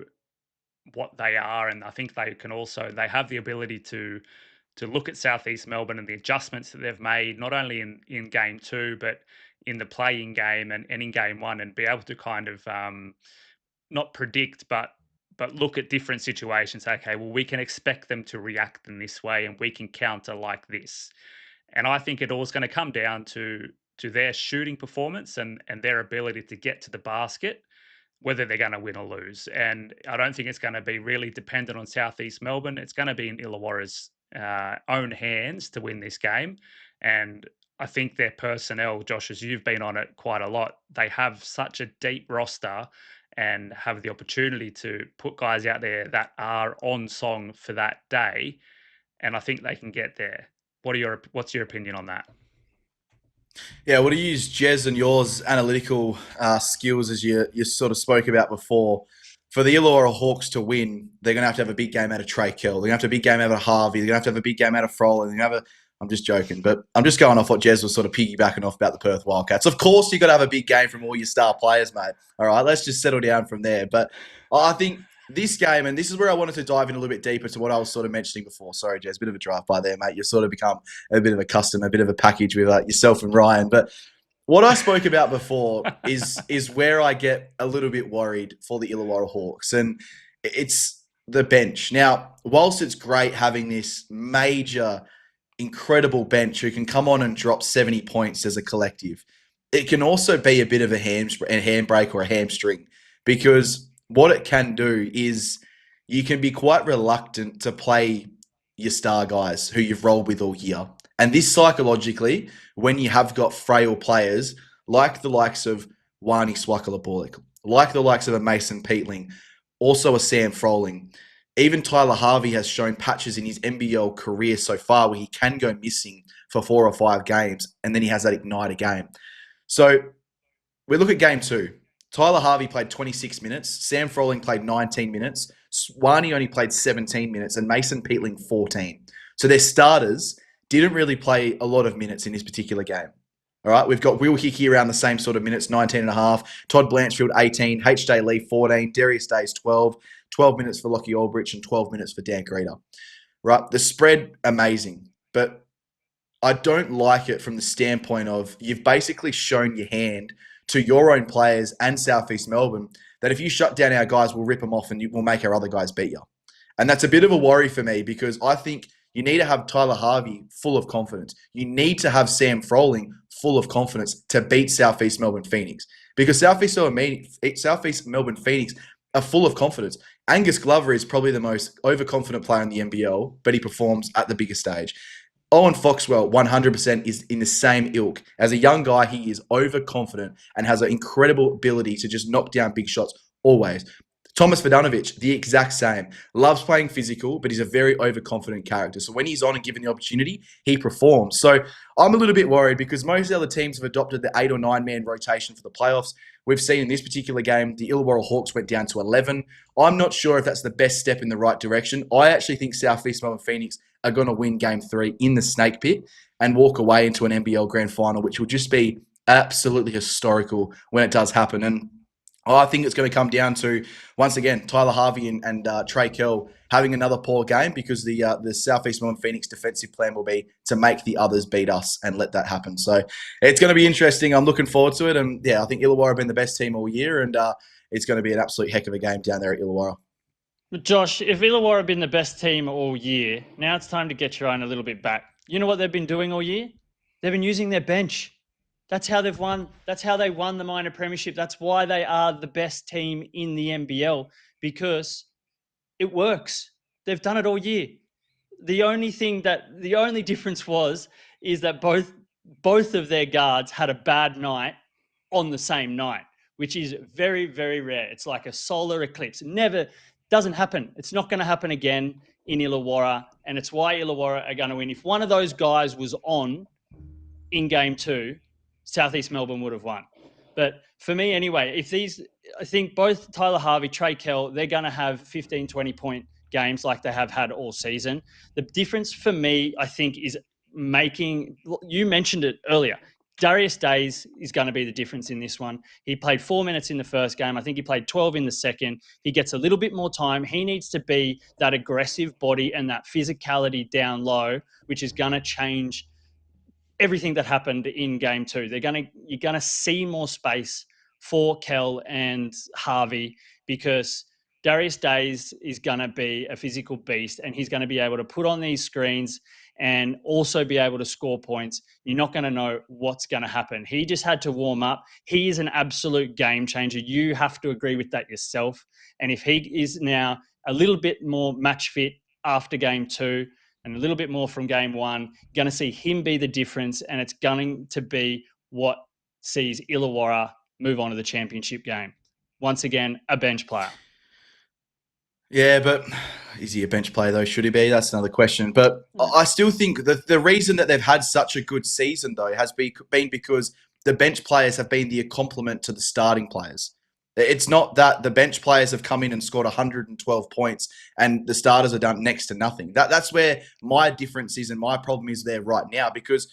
what they are, and I think they can also, they have the ability to look at Southeast Melbourne and the adjustments that they've made, not only in game 2, but in the playing game and in game 1, and be able to kind of not predict, but look at different situations. Okay, well, we can expect them to react in this way, and we can counter like this. And I think it all is going to come down to their shooting performance and their ability to get to the basket, whether they're going to win or lose. And I don't think it's going to be really dependent on Southeast Melbourne. It's going to be in Illawarra's own hands to win this game. And I think their personnel, Josh, as you've been on it quite a lot, they have such a deep roster and have the opportunity to put guys out there that are on song for that day. And I think they can get there. What's your opinion on that? Yeah, well, to use Jez and yours analytical skills, as you sort of spoke about before, for the Illawarra Hawks to win, they're going to have a big game out of Trey, Kell. They're going to have a big game out of Harvey. They're going to have a big game out of Froling. They're going to have I'm just joking, but I'm just going off what Jez was sort of piggybacking off about the Perth Wildcats. Of course, you've got to have a big game from all your star players, mate. All right, let's just settle down from there. But I think this game, and this is where I wanted to dive in a little bit deeper to what I was sort of mentioning before. Sorry, Jez, bit of a drive-by there, mate. You've sort of become a bit of a custom, a bit of a package with yourself and Ryan. But what I spoke about before is where I get a little bit worried for the Illawarra Hawks, and it's the bench. Now, whilst it's great having this major, incredible bench who can come on and drop 70 points as a collective, it can also be a bit of a handbrake or a hamstring, because what it can do is you can be quite reluctant to play your star guys who you've rolled with all year. And this psychologically, when you have got frail players like the likes of Wani Swakala-Bullock, like the likes of a Mason Peatling, also a Sam Froling, even Tyler Harvey has shown patches in his NBL career so far where he can go missing for 4 or 5 games, and then he has that igniter game. So we look at game 2. Tyler Harvey played 26 minutes. Sam Froling played 19 minutes. Wani only played 17 minutes, and Mason Peatling 14. So their starters didn't really play a lot of minutes in this particular game. All right, we've got Will Hickey around the same sort of minutes, 19 and a half. Todd Blanchfield, 18. H.J. Lee, 14. Darius Days, 12. 12 minutes for Lockie Aldrich and 12 minutes for Dan Greta. Right, the spread, amazing. But I don't like it from the standpoint of you've basically shown your hand to your own players and Southeast Melbourne that if you shut down our guys, we'll rip them off and we'll make our other guys beat you. And that's a bit of a worry for me, because I think you need to have Tyler Harvey full of confidence. You need to have Sam Froling full of confidence to beat Southeast Melbourne Phoenix, because Southeast Melbourne Phoenix are full of confidence. Angus Glover is probably the most overconfident player in the NBL, but he performs at the biggest stage. Owen Foxwell, 100%, is in the same ilk. As a young guy, he is overconfident and has an incredible ability to just knock down big shots always. Thomas Vodanovic, the exact same. Loves playing physical, but he's a very overconfident character. So when he's on and given the opportunity, he performs. So I'm a little bit worried, because most other teams have adopted the 8 or 9 man rotation for the playoffs. We've seen in this particular game, the Illawarra Hawks went down to 11. I'm not sure if that's the best step in the right direction. I actually think Southeast Melbourne Phoenix are going to win game 3 in the Snake Pit and walk away into an NBL Grand Final, which will just be absolutely historical when it does happen. And I think it's going to come down to, once again, Tyler Harvey and Trey Kell having another poor game, because the Southeast Melbourne Phoenix defensive plan will be to make the others beat us and let that happen. So it's going to be interesting. I'm looking forward to it. And yeah, I think Illawarra have been the best team all year, and it's going to be an absolute heck of a game down there at Illawarra. Josh, if Illawarra have been the best team all year, now it's time to get your own a little bit back. You know what they've been doing all year? They've been using their bench. That's how they've won. That's how they won the minor premiership. That's why they are the best team in the NBL, because it works. They've done it all year. The only difference is that both of their guards had a bad night on the same night, which is very, very rare. It's like a solar eclipse. Never doesn't happen. It's not going to happen again in Illawarra, and it's why Illawarra are going to win. If one of those guys was on in game 2, Southeast Melbourne would have won. But for me anyway, I think both Tyler Harvey, Trey, Kell, they're going to have 15, 20-point games like they have had all season. The difference for me, I think, is you mentioned it earlier, Darius Days is going to be the difference in this one. He played 4 minutes in the first game. I think he played 12 in the second. He gets a little bit more time. He needs to be that aggressive body and that physicality down low, which is going to change everything that happened in game 2. You're going to see more space for Kell and Harvey, because Darius Days is going to be a physical beast, and he's going to be able to put on these screens and also be able to score points. You're not going to know what's going to happen. He just had to warm up. He is an absolute game changer. You have to agree with that yourself. And if he is now a little bit more match fit after game 2 and a little bit more from game 1, you're going to see him be the difference, and it's going to be what sees Illawarra move on to the championship game. Once again, a bench player. Yeah, but is he a bench player though? Should he be? That's another question. But I still think that the reason that they've had such a good season though has been because the bench players have been the complement to the starting players. It's not that the bench players have come in and scored 112 points and the starters have done next to nothing. That's where my difference is and my problem is there right now, because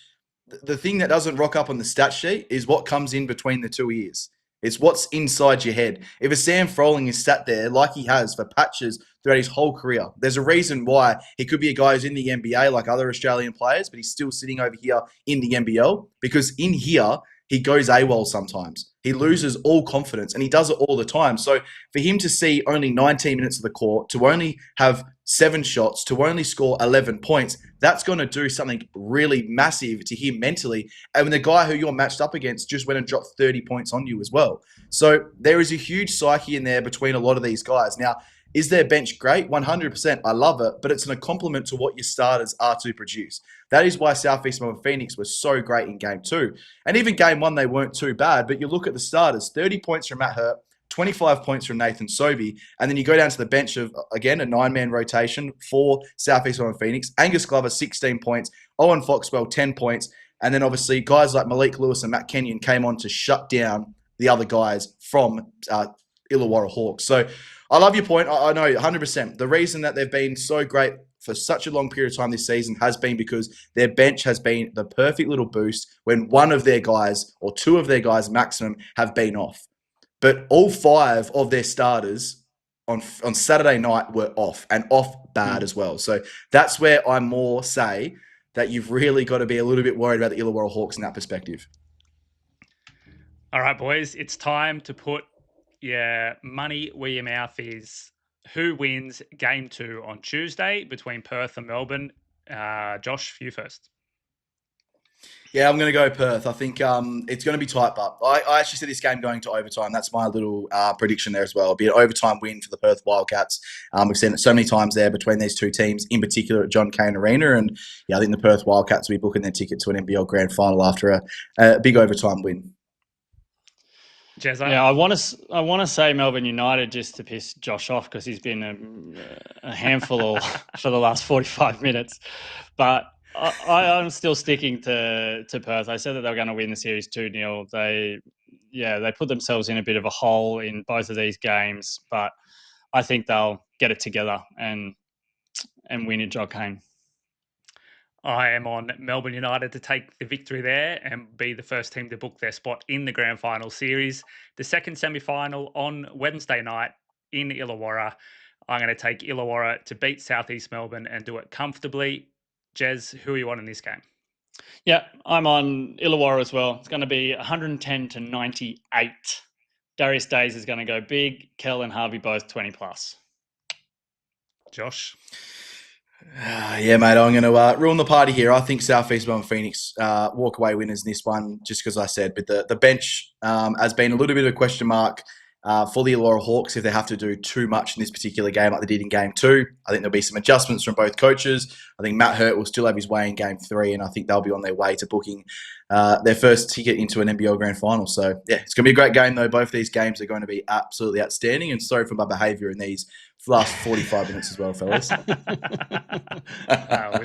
the thing that doesn't rock up on the stat sheet is what comes in between the 2 ears. It's what's inside your head. If a Sam Froling is sat there like he has for patches throughout his whole career, there's a reason why he could be a guy who's in the NBA like other Australian players, but he's still sitting over here in the NBL, because in here, he goes AWOL sometimes. He loses all confidence, and he does it all the time. So for him to see only 19 minutes of the court, to only have 7 shots, to only score 11 points, that's going to do something really massive to him mentally. And when the guy who you're matched up against just went and dropped 30 points on you as well. So there is a huge psyche in there between a lot of these guys. Now, is their bench great? 100%. I love it, but it's a compliment to what your starters are to produce. That is why Southeast Melbourne Phoenix was so great in game 2. And even game 1, they weren't too bad, but you look at the starters, 30 points from Matt Hurt, 25 points from Nathan Sobey, and then you go down to the bench of, again, a 9-man rotation for Southeast Melbourne Phoenix. Angus Glover, 16 points. Owen Foxwell, 10 points. And then obviously guys like Malik Lewis and Matt Kenyon came on to shut down the other guys from Illawarra Hawks. So I love your point. I know 100%. The reason that they've been so great for such a long period of time this season has been because their bench has been the perfect little boost when one of their guys or 2 of their guys maximum have been off. But all 5 of their starters on Saturday night were off, and off bad as well. So that's where I more say that you've really got to be a little bit worried about the Illawarra Hawks in that perspective. All right, boys, it's time to put your money where your mouth is. Who wins game 2 on Tuesday between Perth and Melbourne? Josh, you first. Yeah, I'm going to go Perth. I think it's going to be tight, but I actually see this game going to overtime. That's my little prediction there as well. It'll be an overtime win for the Perth Wildcats. We've seen it so many times there between these 2 teams, in particular at John Cain Arena. And yeah, I think the Perth Wildcats will be booking their ticket to an NBL Grand Final after a big overtime win. Jezza? Yeah, I want to say Melbourne United just to piss Josh off, because he's been a handful for the last 45 minutes. But I'm still sticking to Perth. I said that they were going to win the series 2-0. They put themselves in a bit of a hole in both of these games, but I think they'll get it together and win at John Cain. I am on Melbourne United to take the victory there and be the first team to book their spot in the Grand Final series. The second semi-final on Wednesday night in Illawarra. I'm going to take Illawarra to beat Southeast Melbourne and do it comfortably. Jez, who are you on in this game? Yeah, I'm on Illawarra as well. It's going to be 110 to 98. Darius Days is going to go big. Kell and Harvey both 20 plus. Josh? Yeah, mate, I'm going to ruin the party here. I think Southeast Melbourne Phoenix walk away winners in this one, just because I said, but the bench has been a little bit of a question mark for the Illawarra Hawks if they have to do too much in this particular game like they did in Game 2. I think there'll be some adjustments from both coaches. I think Matt Hurt will still have his way in Game 3, and I think they'll be on their way to booking their first ticket into an NBL Grand Final. So, yeah, it's going to be a great game, though. Both of these games are going to be absolutely outstanding, and sorry for my behaviour in these last 45 minutes as well, fellas. We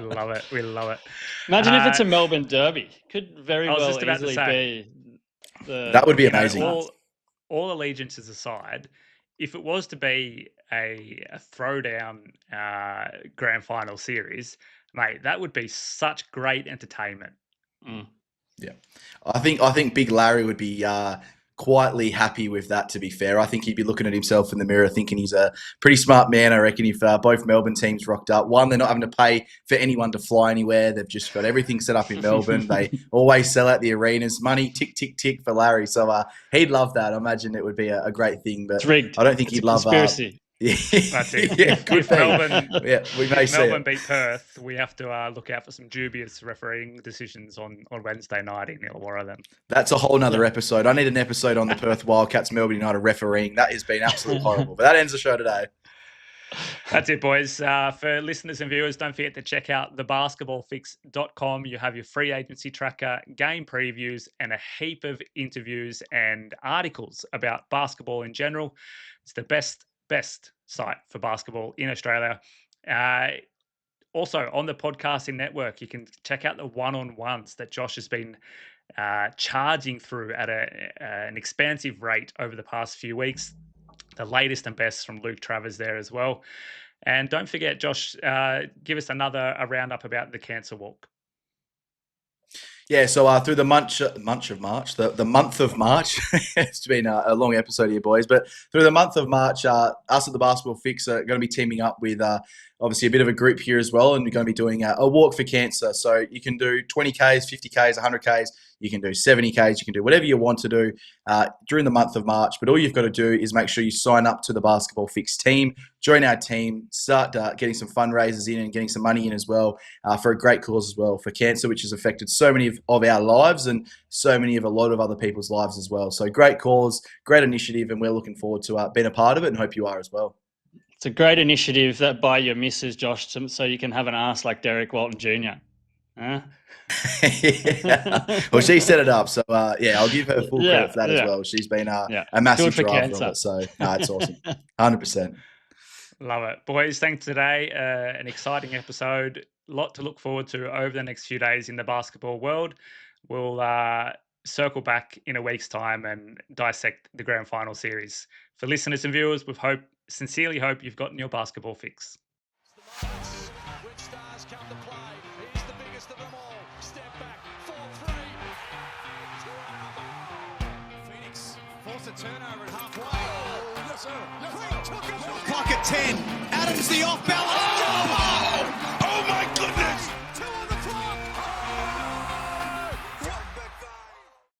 love it. We love it. Imagine if it's a Melbourne derby. Could very well just about to easily say, be the... That would be amazing. All allegiances aside, if it was to be a throwdown grand final series, mate, that would be such great entertainment. Mm. Yeah, I think Big Larry would be quietly happy with that, to be fair. I think he'd be looking at himself in the mirror thinking he's a pretty smart man, I reckon, if both Melbourne teams rocked up. One, they're not having to pay for anyone to fly anywhere. They've just got everything set up in Melbourne. They always sell out the arenas. Money, tick, tick, tick for Larry. So he'd love that. I imagine it would be a great thing. But it's rigged. I don't think he'd love conspiracy. Yeah, That's it. yeah, could If be. Melbourne, We may if see Melbourne it. beat Perth, we have to look out for some dubious refereeing decisions on Wednesday night in Illawarra then. That's a whole nother episode. I need an episode on the Perth Wildcats, Melbourne United refereeing. That has been absolutely horrible. But that ends the show today. That's it, boys. For listeners and viewers, don't forget to check out thebasketballfix.com. You have your free agency tracker, game previews, and a heap of interviews and articles about basketball in general. It's the best site for basketball in Australia. Also, on the podcasting network, you can check out the one-on-ones that Josh has been charging through at an expansive rate over the past few weeks. The latest and best from Luke Travers there as well. And don't forget, Josh, give us a roundup about the Cancer Walk. Yeah, so through the month of March, it's been a long episode here, boys, but through the month of March, us at the Basketball Fix are going to be teaming up with obviously a bit of a group here as well, and we're going to be doing a walk for cancer. So you can do 20Ks, 50Ks, 100Ks, you can do 70Ks, you can do whatever you want to do during the month of March, but all you've got to do is make sure you sign up to the Basketball Fix team, join our team, start getting some fundraisers in and getting some money in as well for a great cause as well, for cancer, which has affected so many of our lives and a lot of other people's lives as well. So great cause, great initiative, and we're looking forward to being a part of it and hope you are as well. It's a great initiative that by your missus, Josh, so you can have an ass like Derek Walton Jr. Huh? Yeah. Well, she set it up, so I'll give her full credit for that as well. She's been a massive driver of it, so it's awesome, 100%. Love it, boys. Thanks today. An exciting episode. A lot to look forward to over the next few days in the basketball world. We'll circle back in a week's time and dissect the grand final series. For listeners and viewers, we sincerely hope you've gotten your basketball fix. Which stars come to play? He's the biggest of them all. Step back, 4-3. Phoenix forced a turnover at halfway. Yes, sir. Clock at 10. Adams the off balance.